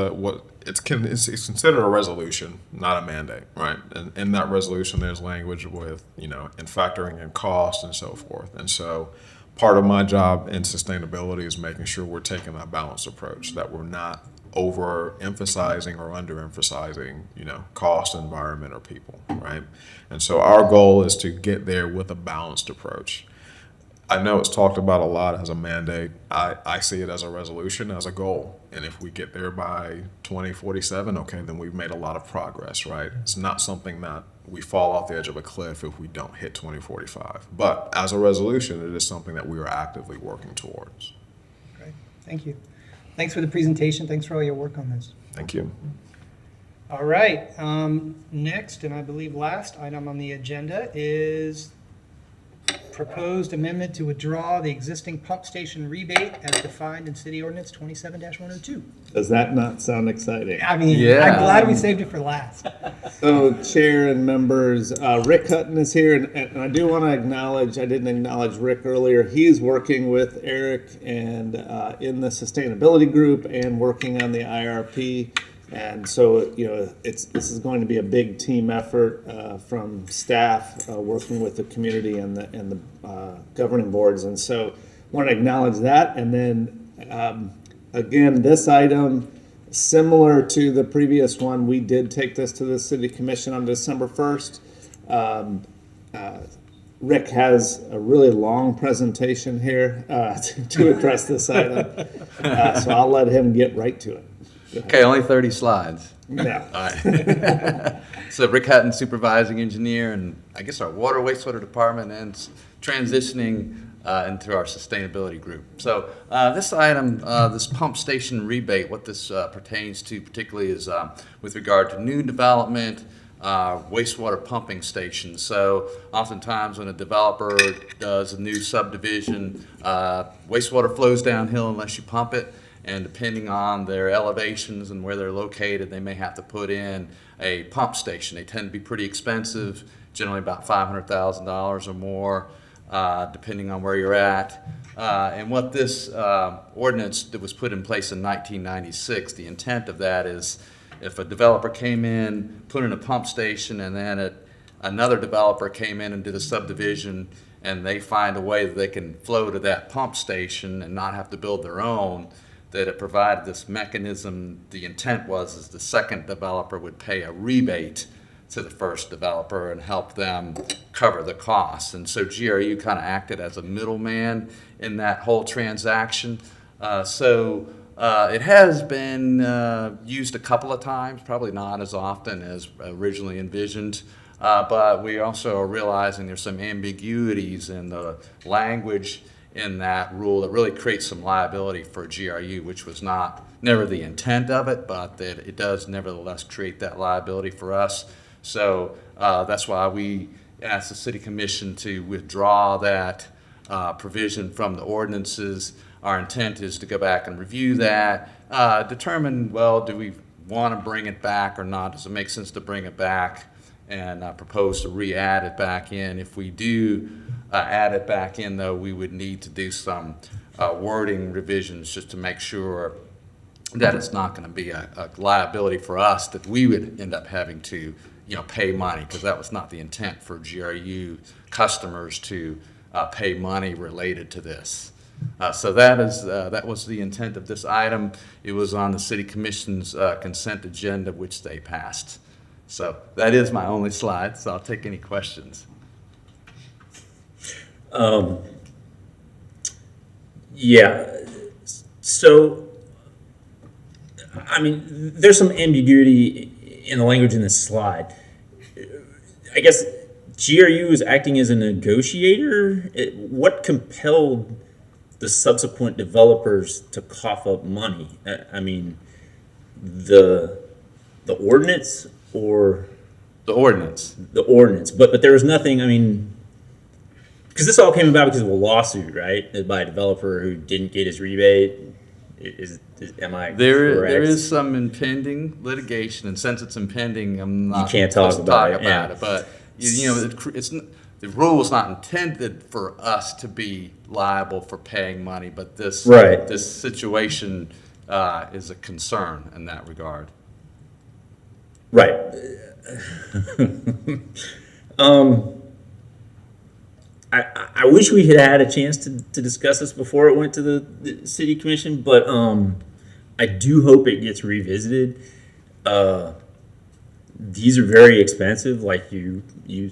it's considered a resolution, not a mandate, right? And in that resolution, there's language with, in factoring in cost and so forth. And so part of my job in sustainability is making sure we're taking that balanced approach, that we're not overemphasizing or underemphasizing, cost, environment, or people, right? And so our goal is to get there with a balanced approach. I know it's talked about a lot as a mandate. I see it as a resolution, as a goal. And if we get there by 2047, okay, then we've made a lot of progress, right? It's not something that we fall off the edge of a cliff if we don't hit 2045. But as a resolution, it is something that we are actively working towards. Great, thank you. Thanks for the presentation. Thanks for all your work on this. Thank you. All right, next, and I believe last item on the agenda is proposed amendment to withdraw the existing pump station rebate as defined in City Ordinance 27-102. Does that not sound exciting? I mean, I'm glad we saved it for last. So, Chair and members, Rick Hutton is here, and I do want to acknowledge, I didn't acknowledge Rick earlier, he's working with Eric and in the sustainability group and working on the IRP. And so, this is going to be a big team effort from staff working with the community and the governing boards. And so I want to acknowledge that. And then, again, this item, similar to the previous one, we did take this to the City Commission on December 1st. Rick has a really long presentation here to address this item. So I'll let him get right to it. Okay, only 30 slides. Yeah. All right. So Rick Hutton, supervising engineer, and I guess our water wastewater department, and transitioning into our sustainability group. So this item, this pump station rebate, what this pertains to particularly is with regard to new development, wastewater pumping stations. So oftentimes when a developer does a new subdivision, wastewater flows downhill unless you pump it. And depending on their elevations and where they're located, they may have to put in a pump station. They tend to be pretty expensive, generally about $500,000 or more, depending on where you're at. And what this ordinance that was put in place in 1996, the intent of that is if a developer came in, put in a pump station, and then another developer came in and did a subdivision, and they find a way that they can flow to that pump station and not have to build their own, that it provided this mechanism. The intent was is the second developer would pay a rebate to the first developer and help them cover the costs. And so GRU kind of acted as a middleman in that whole transaction. It has been used a couple of times, probably not as often as originally envisioned. But we also are realizing there's some ambiguities in the language in that rule that really creates some liability for GRU, which was never the intent of it, but that it does nevertheless create that liability for us. So that's why we asked the City Commission to withdraw that provision from the ordinances. Our intent is to go back and review that, determine, well, do we want to bring it back or not? Does it make sense to bring it back? And propose to re-add it back in. If we do add it back in, though, we would need to do some wording revisions just to make sure that it's not going to be a liability for us that we would end up having to, pay money, because that was not the intent for GRU customers to pay money related to this. So that was the intent of this item. It was on the City Commission's consent agenda, which they passed. So that is my only slide, so I'll take any questions. Yeah, so, I mean, there's some ambiguity in the language in this slide. I guess GRU is acting as a negotiator. What compelled the subsequent developers to cough up money? I mean, the ordinance or? The ordinance. The ordinance, but there was nothing, I mean, because this all came about because of a lawsuit, right? By a developer who didn't get his rebate. Am I correct? There is some impending litigation, and since it's impending, I'm not. You can't talk about it. But the rule is not intended for us to be liable for paying money, but this situation is a concern in that regard. Right. I wish we had had a chance to discuss this before it went to the City Commission, but I do hope it gets revisited. These are very expensive, like you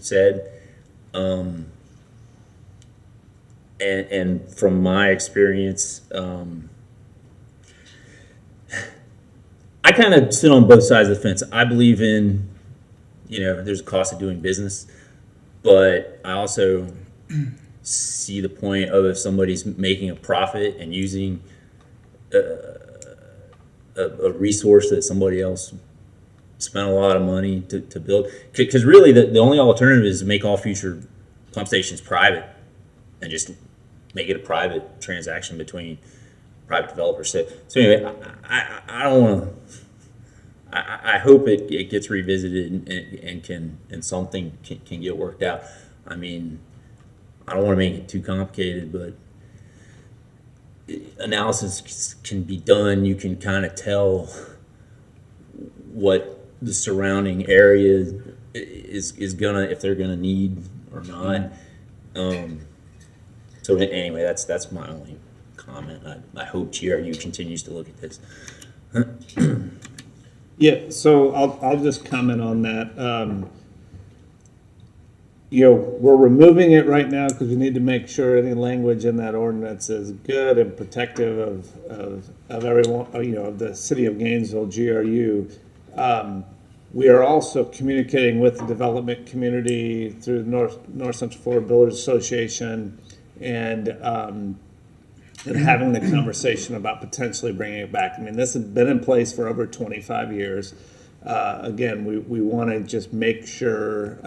said, and from my experience, I kind of sit on both sides of the fence. I believe in, there's a cost of doing business, but I also see the point of if somebody's making a profit and using a resource that somebody else spent a lot of money to build. Because really the only alternative is to make all future pump stations private and just make it a private transaction between private developers. So anyway, I don't want to. I hope it gets revisited and something can get worked out. I mean, I don't want to make it too complicated, but analysis can be done. You can kind of tell what the surrounding area is gonna, if they're gonna need or not. So anyway, that's my only comment. I hope GRU continues to look at this. Yeah, so I'll just comment on that. We're removing it right now because we need to make sure any language in that ordinance is good and protective of everyone, of the City of Gainesville, GRU. We are also communicating with the development community through the North Central Florida Builders Association and having the conversation about potentially bringing it back. I mean, this has been in place for over 25 years. Again, we want to just make sure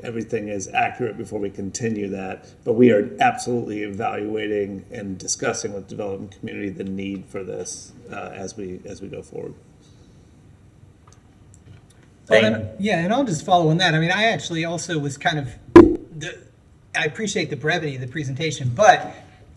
everything is accurate before we continue that. But we are absolutely evaluating and discussing with the development community the need for this as we go forward. And I'll just follow on that. I mean, I actually also was kind of, I appreciate the brevity of the presentation, but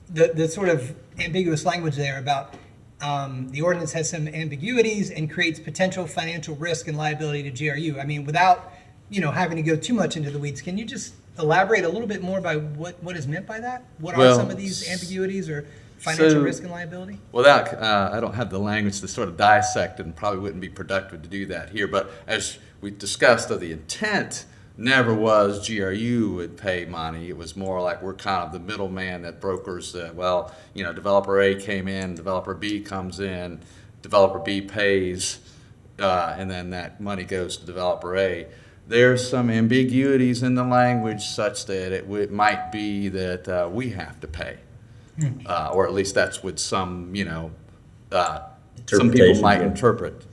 the sort of ambiguous language there about the ordinance has some ambiguities and creates potential financial risk and liability to GRU. I mean, without having to go too much into the weeds, can you just elaborate a little bit more by what is meant by that? What are some of these ambiguities or Financial So- risk and liability? Without, I don't have the language to sort of dissect it and probably wouldn't be productive to do that here, but as we discussed, the intent never was GRU would pay money. It was more like we're kind of the middleman that brokers that, well, developer A came in, developer B comes in, developer B pays, and then that money goes to developer A. There's some ambiguities in the language such that it might be that we have to pay. Or at least that's what some people Interpretation, might yeah. interpret,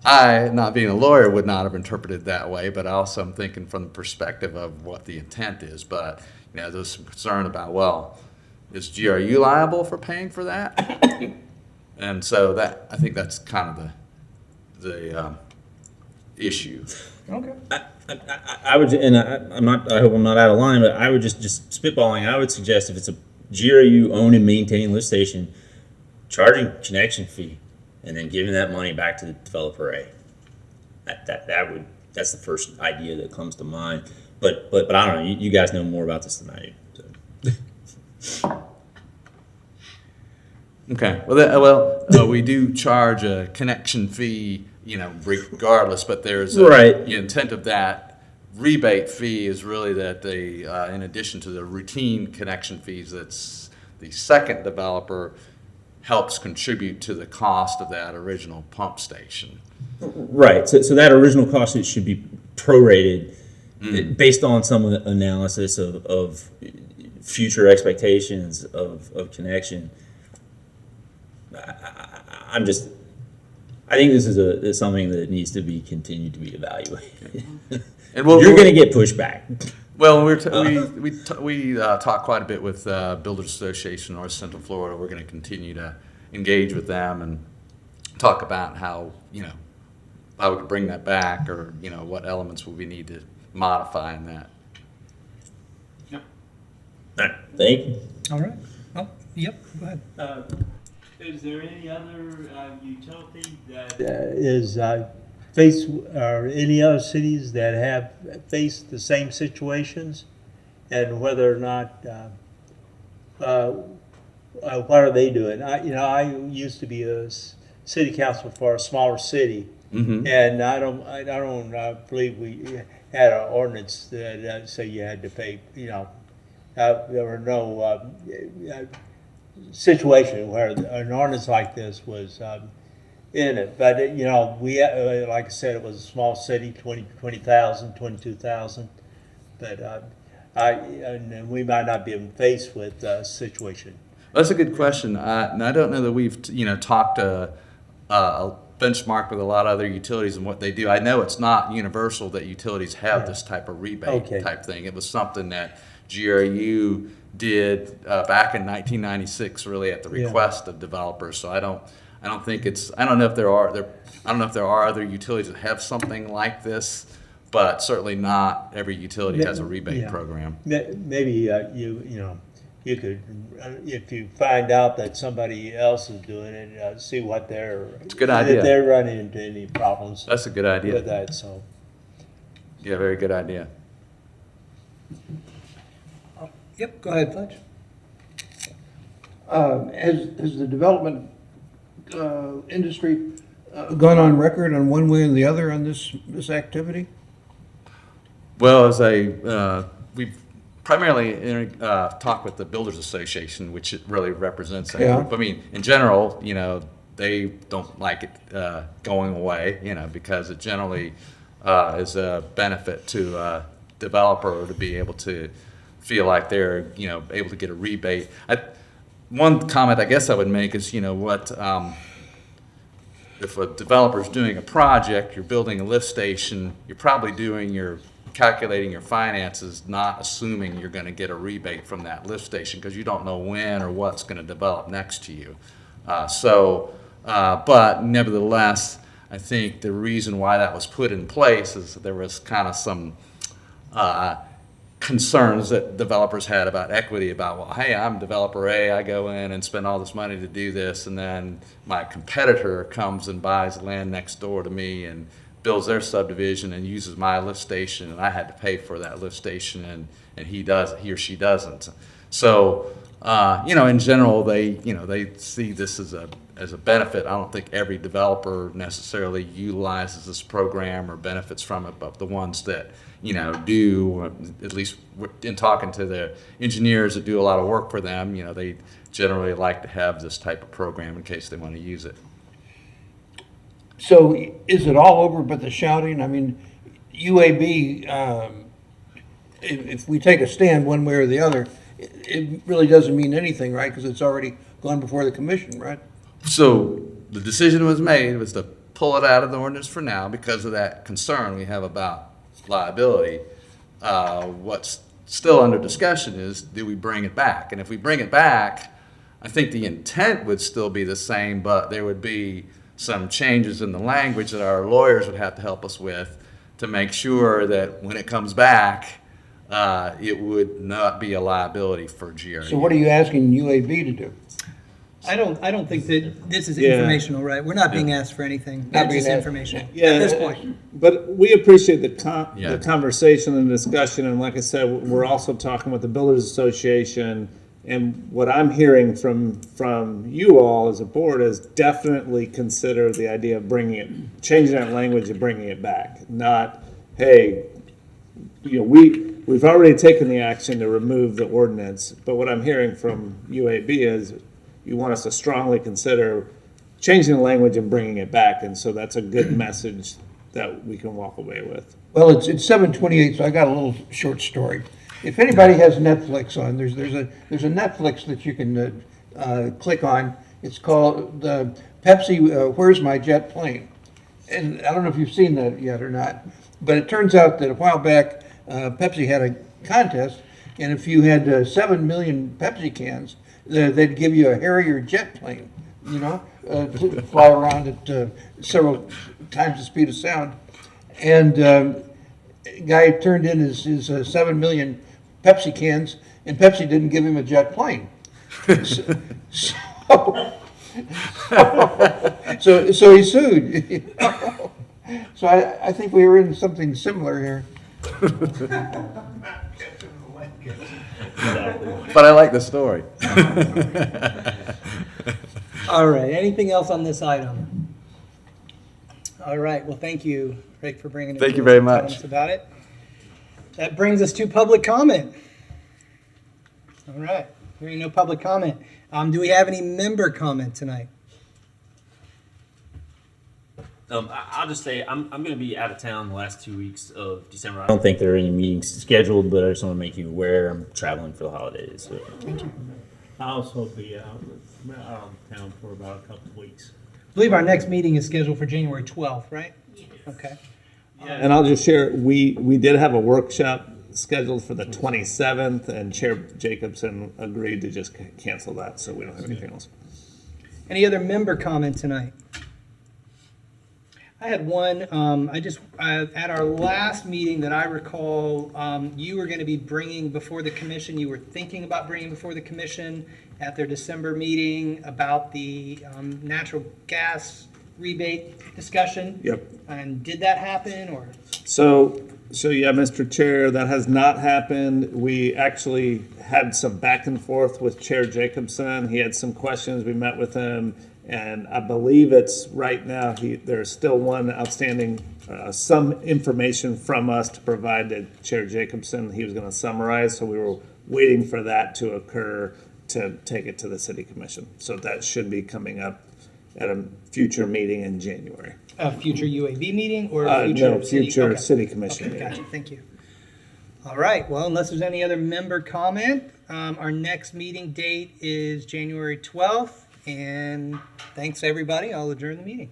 I, not being a lawyer, would not have interpreted that way, but also I'm thinking from the perspective of what the intent is. But, there's some concern about, well, is GRU liable for paying for that? And so I think that's kind of the issue. Okay. I would, and I'm not. I hope I'm not out of line, but I would just spitballing. I would suggest if it's a GRU owned and maintained lift station, charging connection fee, and then giving that money back to the developer A. That's the first idea that comes to mind. But I don't know. You guys know more about this than I do. So. Okay. We do charge a connection fee, regardless. But there's Right. The intent of that rebate fee is really that in addition to the routine connection fees, that's the second developer helps contribute to the cost of that original pump station. Right. So that original cost, it should be prorated based on some analysis of future expectations of connection. I think this is something that needs to be continued to be evaluated. And You're going to get pushback. Well, we talk quite a bit with Builders Association North Central Florida. We're going to continue to engage with them and talk about how how we could bring that back, or what elements will we need to modify in that. All right. Thank you. All right. Oh, yep, go ahead. Is there any other utility that is faced, or any other cities that have faced the same situations, and whether or not what are they doing? I used to be a city council for a smaller city, and I don't believe we had an ordinance that say you had to pay. There were no situation where an ordinance like this was in it. But, we, like I said, it was a small city, 20,000, 22,000. But and we might not be faced with a situation. That's a good question. And I don't know that we've talked a benchmark with a lot of other utilities and what they do. I know it's not universal that utilities have this type of rebate type thing. It was something that GRU did back in 1996, really at the request of developers. So I don't think it's. I don't know if there are other utilities that have something like this, but certainly not every utility has a rebate program. Maybe you could, if you find out that somebody else is doing it, see what It's a good idea. if they're running into any problems. That's a good idea. With that. So. Yeah, very good idea. Yep, go ahead, Fudge. Has the development industry gone on record on one way or the other on this activity? Well, we've primarily talked with the Builders Association, which it really represents that group. I mean, in general, they don't like it going away, because it generally is a benefit to a developer to be able to feel like they're, able to get a rebate. One comment I guess I would make is, if a developer's doing a project, you're building a lift station, you're probably calculating your finances, not assuming you're going to get a rebate from that lift station, because you don't know when or what's going to develop next to you. But nevertheless, I think the reason why that was put in place is that there was kind of some concerns that developers had about equity, about, well, hey, I'm developer A, I go in and spend all this money to do this, and then my competitor comes and buys land next door to me and builds their subdivision and uses my lift station, and I had to pay for that lift station, and he or she doesn't. So in general, they see this as a benefit. I don't think every developer necessarily utilizes this program or benefits from it, but the ones that, do, at least in talking to the engineers that do a lot of work for them, they generally like to have this type of program in case they want to use it. So is it all over but the shouting? I mean, UAB, if we take a stand one way or the other, it really doesn't mean anything, right? Because it's already gone before the commission, right? So the decision was to pull it out of the ordinance for now because of that concern we have about liability. What's still under discussion is, do we bring it back? And if we bring it back, I think the intent would still be the same, but there would be some changes in the language that our lawyers would have to help us with to make sure that when it comes back, it would not be a liability for GRU. So what are you asking UAB to do? I don't think that this is informational, right? We're not being asked for anything. That's just informational at this point. But we appreciate the Yeah. conversation and discussion, and like I said, we're also talking with the Builders Association, and what I'm hearing from you all as a board is definitely consider the idea of changing that language and bringing it back. Not, hey, we've already taken the action to remove the ordinance, but what I'm hearing from UAB is you want us to strongly consider changing the language and bringing it back, and so that's a good message that we can walk away with. Well, it's 7:28, so I got a little short story. If anybody has Netflix on, there's a Netflix that you can click on. It's called Pepsi, Where's My Jet Plane? And I don't know if you've seen that yet or not, but it turns out that a while back, Pepsi had a contest, and if you had 7 million Pepsi cans, they'd give you a Harrier jet plane, to fly around at several times the speed of sound. And guy turned in his 7 million Pepsi cans, and Pepsi didn't give him a jet plane. So he sued. So I think we were in something similar here. But I like the story. All right, anything else on this item? All right, well, thank you, Rick, for bringing it. Thank you very much. Telling us about it. That brings us to public comment. All right, hearing no public comment. Do we have any member comment tonight? I'll just say I'm going to be out of town the last 2 weeks of December. I don't think there are any meetings scheduled, but I just want to make you aware I'm traveling for the holidays. So. I'll also be out of town for about a couple of weeks. I believe our next meeting is scheduled for January 12th, right? Yes. Okay. And I'll just share, we did have a workshop scheduled for the 27th, and Chair Jacobson agreed to just cancel that, so we don't have anything else. Any other member comment tonight? I had one, at our last meeting that I recall, you were going to be bringing before the commission, you were thinking about bringing before the commission at their December meeting about the natural gas rebate discussion. Yep. And did that happen, or? So yeah, Mr. Chair, that has not happened. We actually had some back and forth with Chair Jacobson. He had some questions. We met with him. And I believe it's right now, there's still one outstanding, some information from us to provide to Chair Jacobson. He was going to summarize, so we were waiting for that to occur to take it to the City Commission. So that should be coming up at a future meeting in January. A future UAB meeting or a future? No, future okay. City Commission Okay, meeting. gotcha, thank you. All right, well, unless there's any other member comment, our next meeting date is January 12th. And thanks, everybody. I'll adjourn the meeting.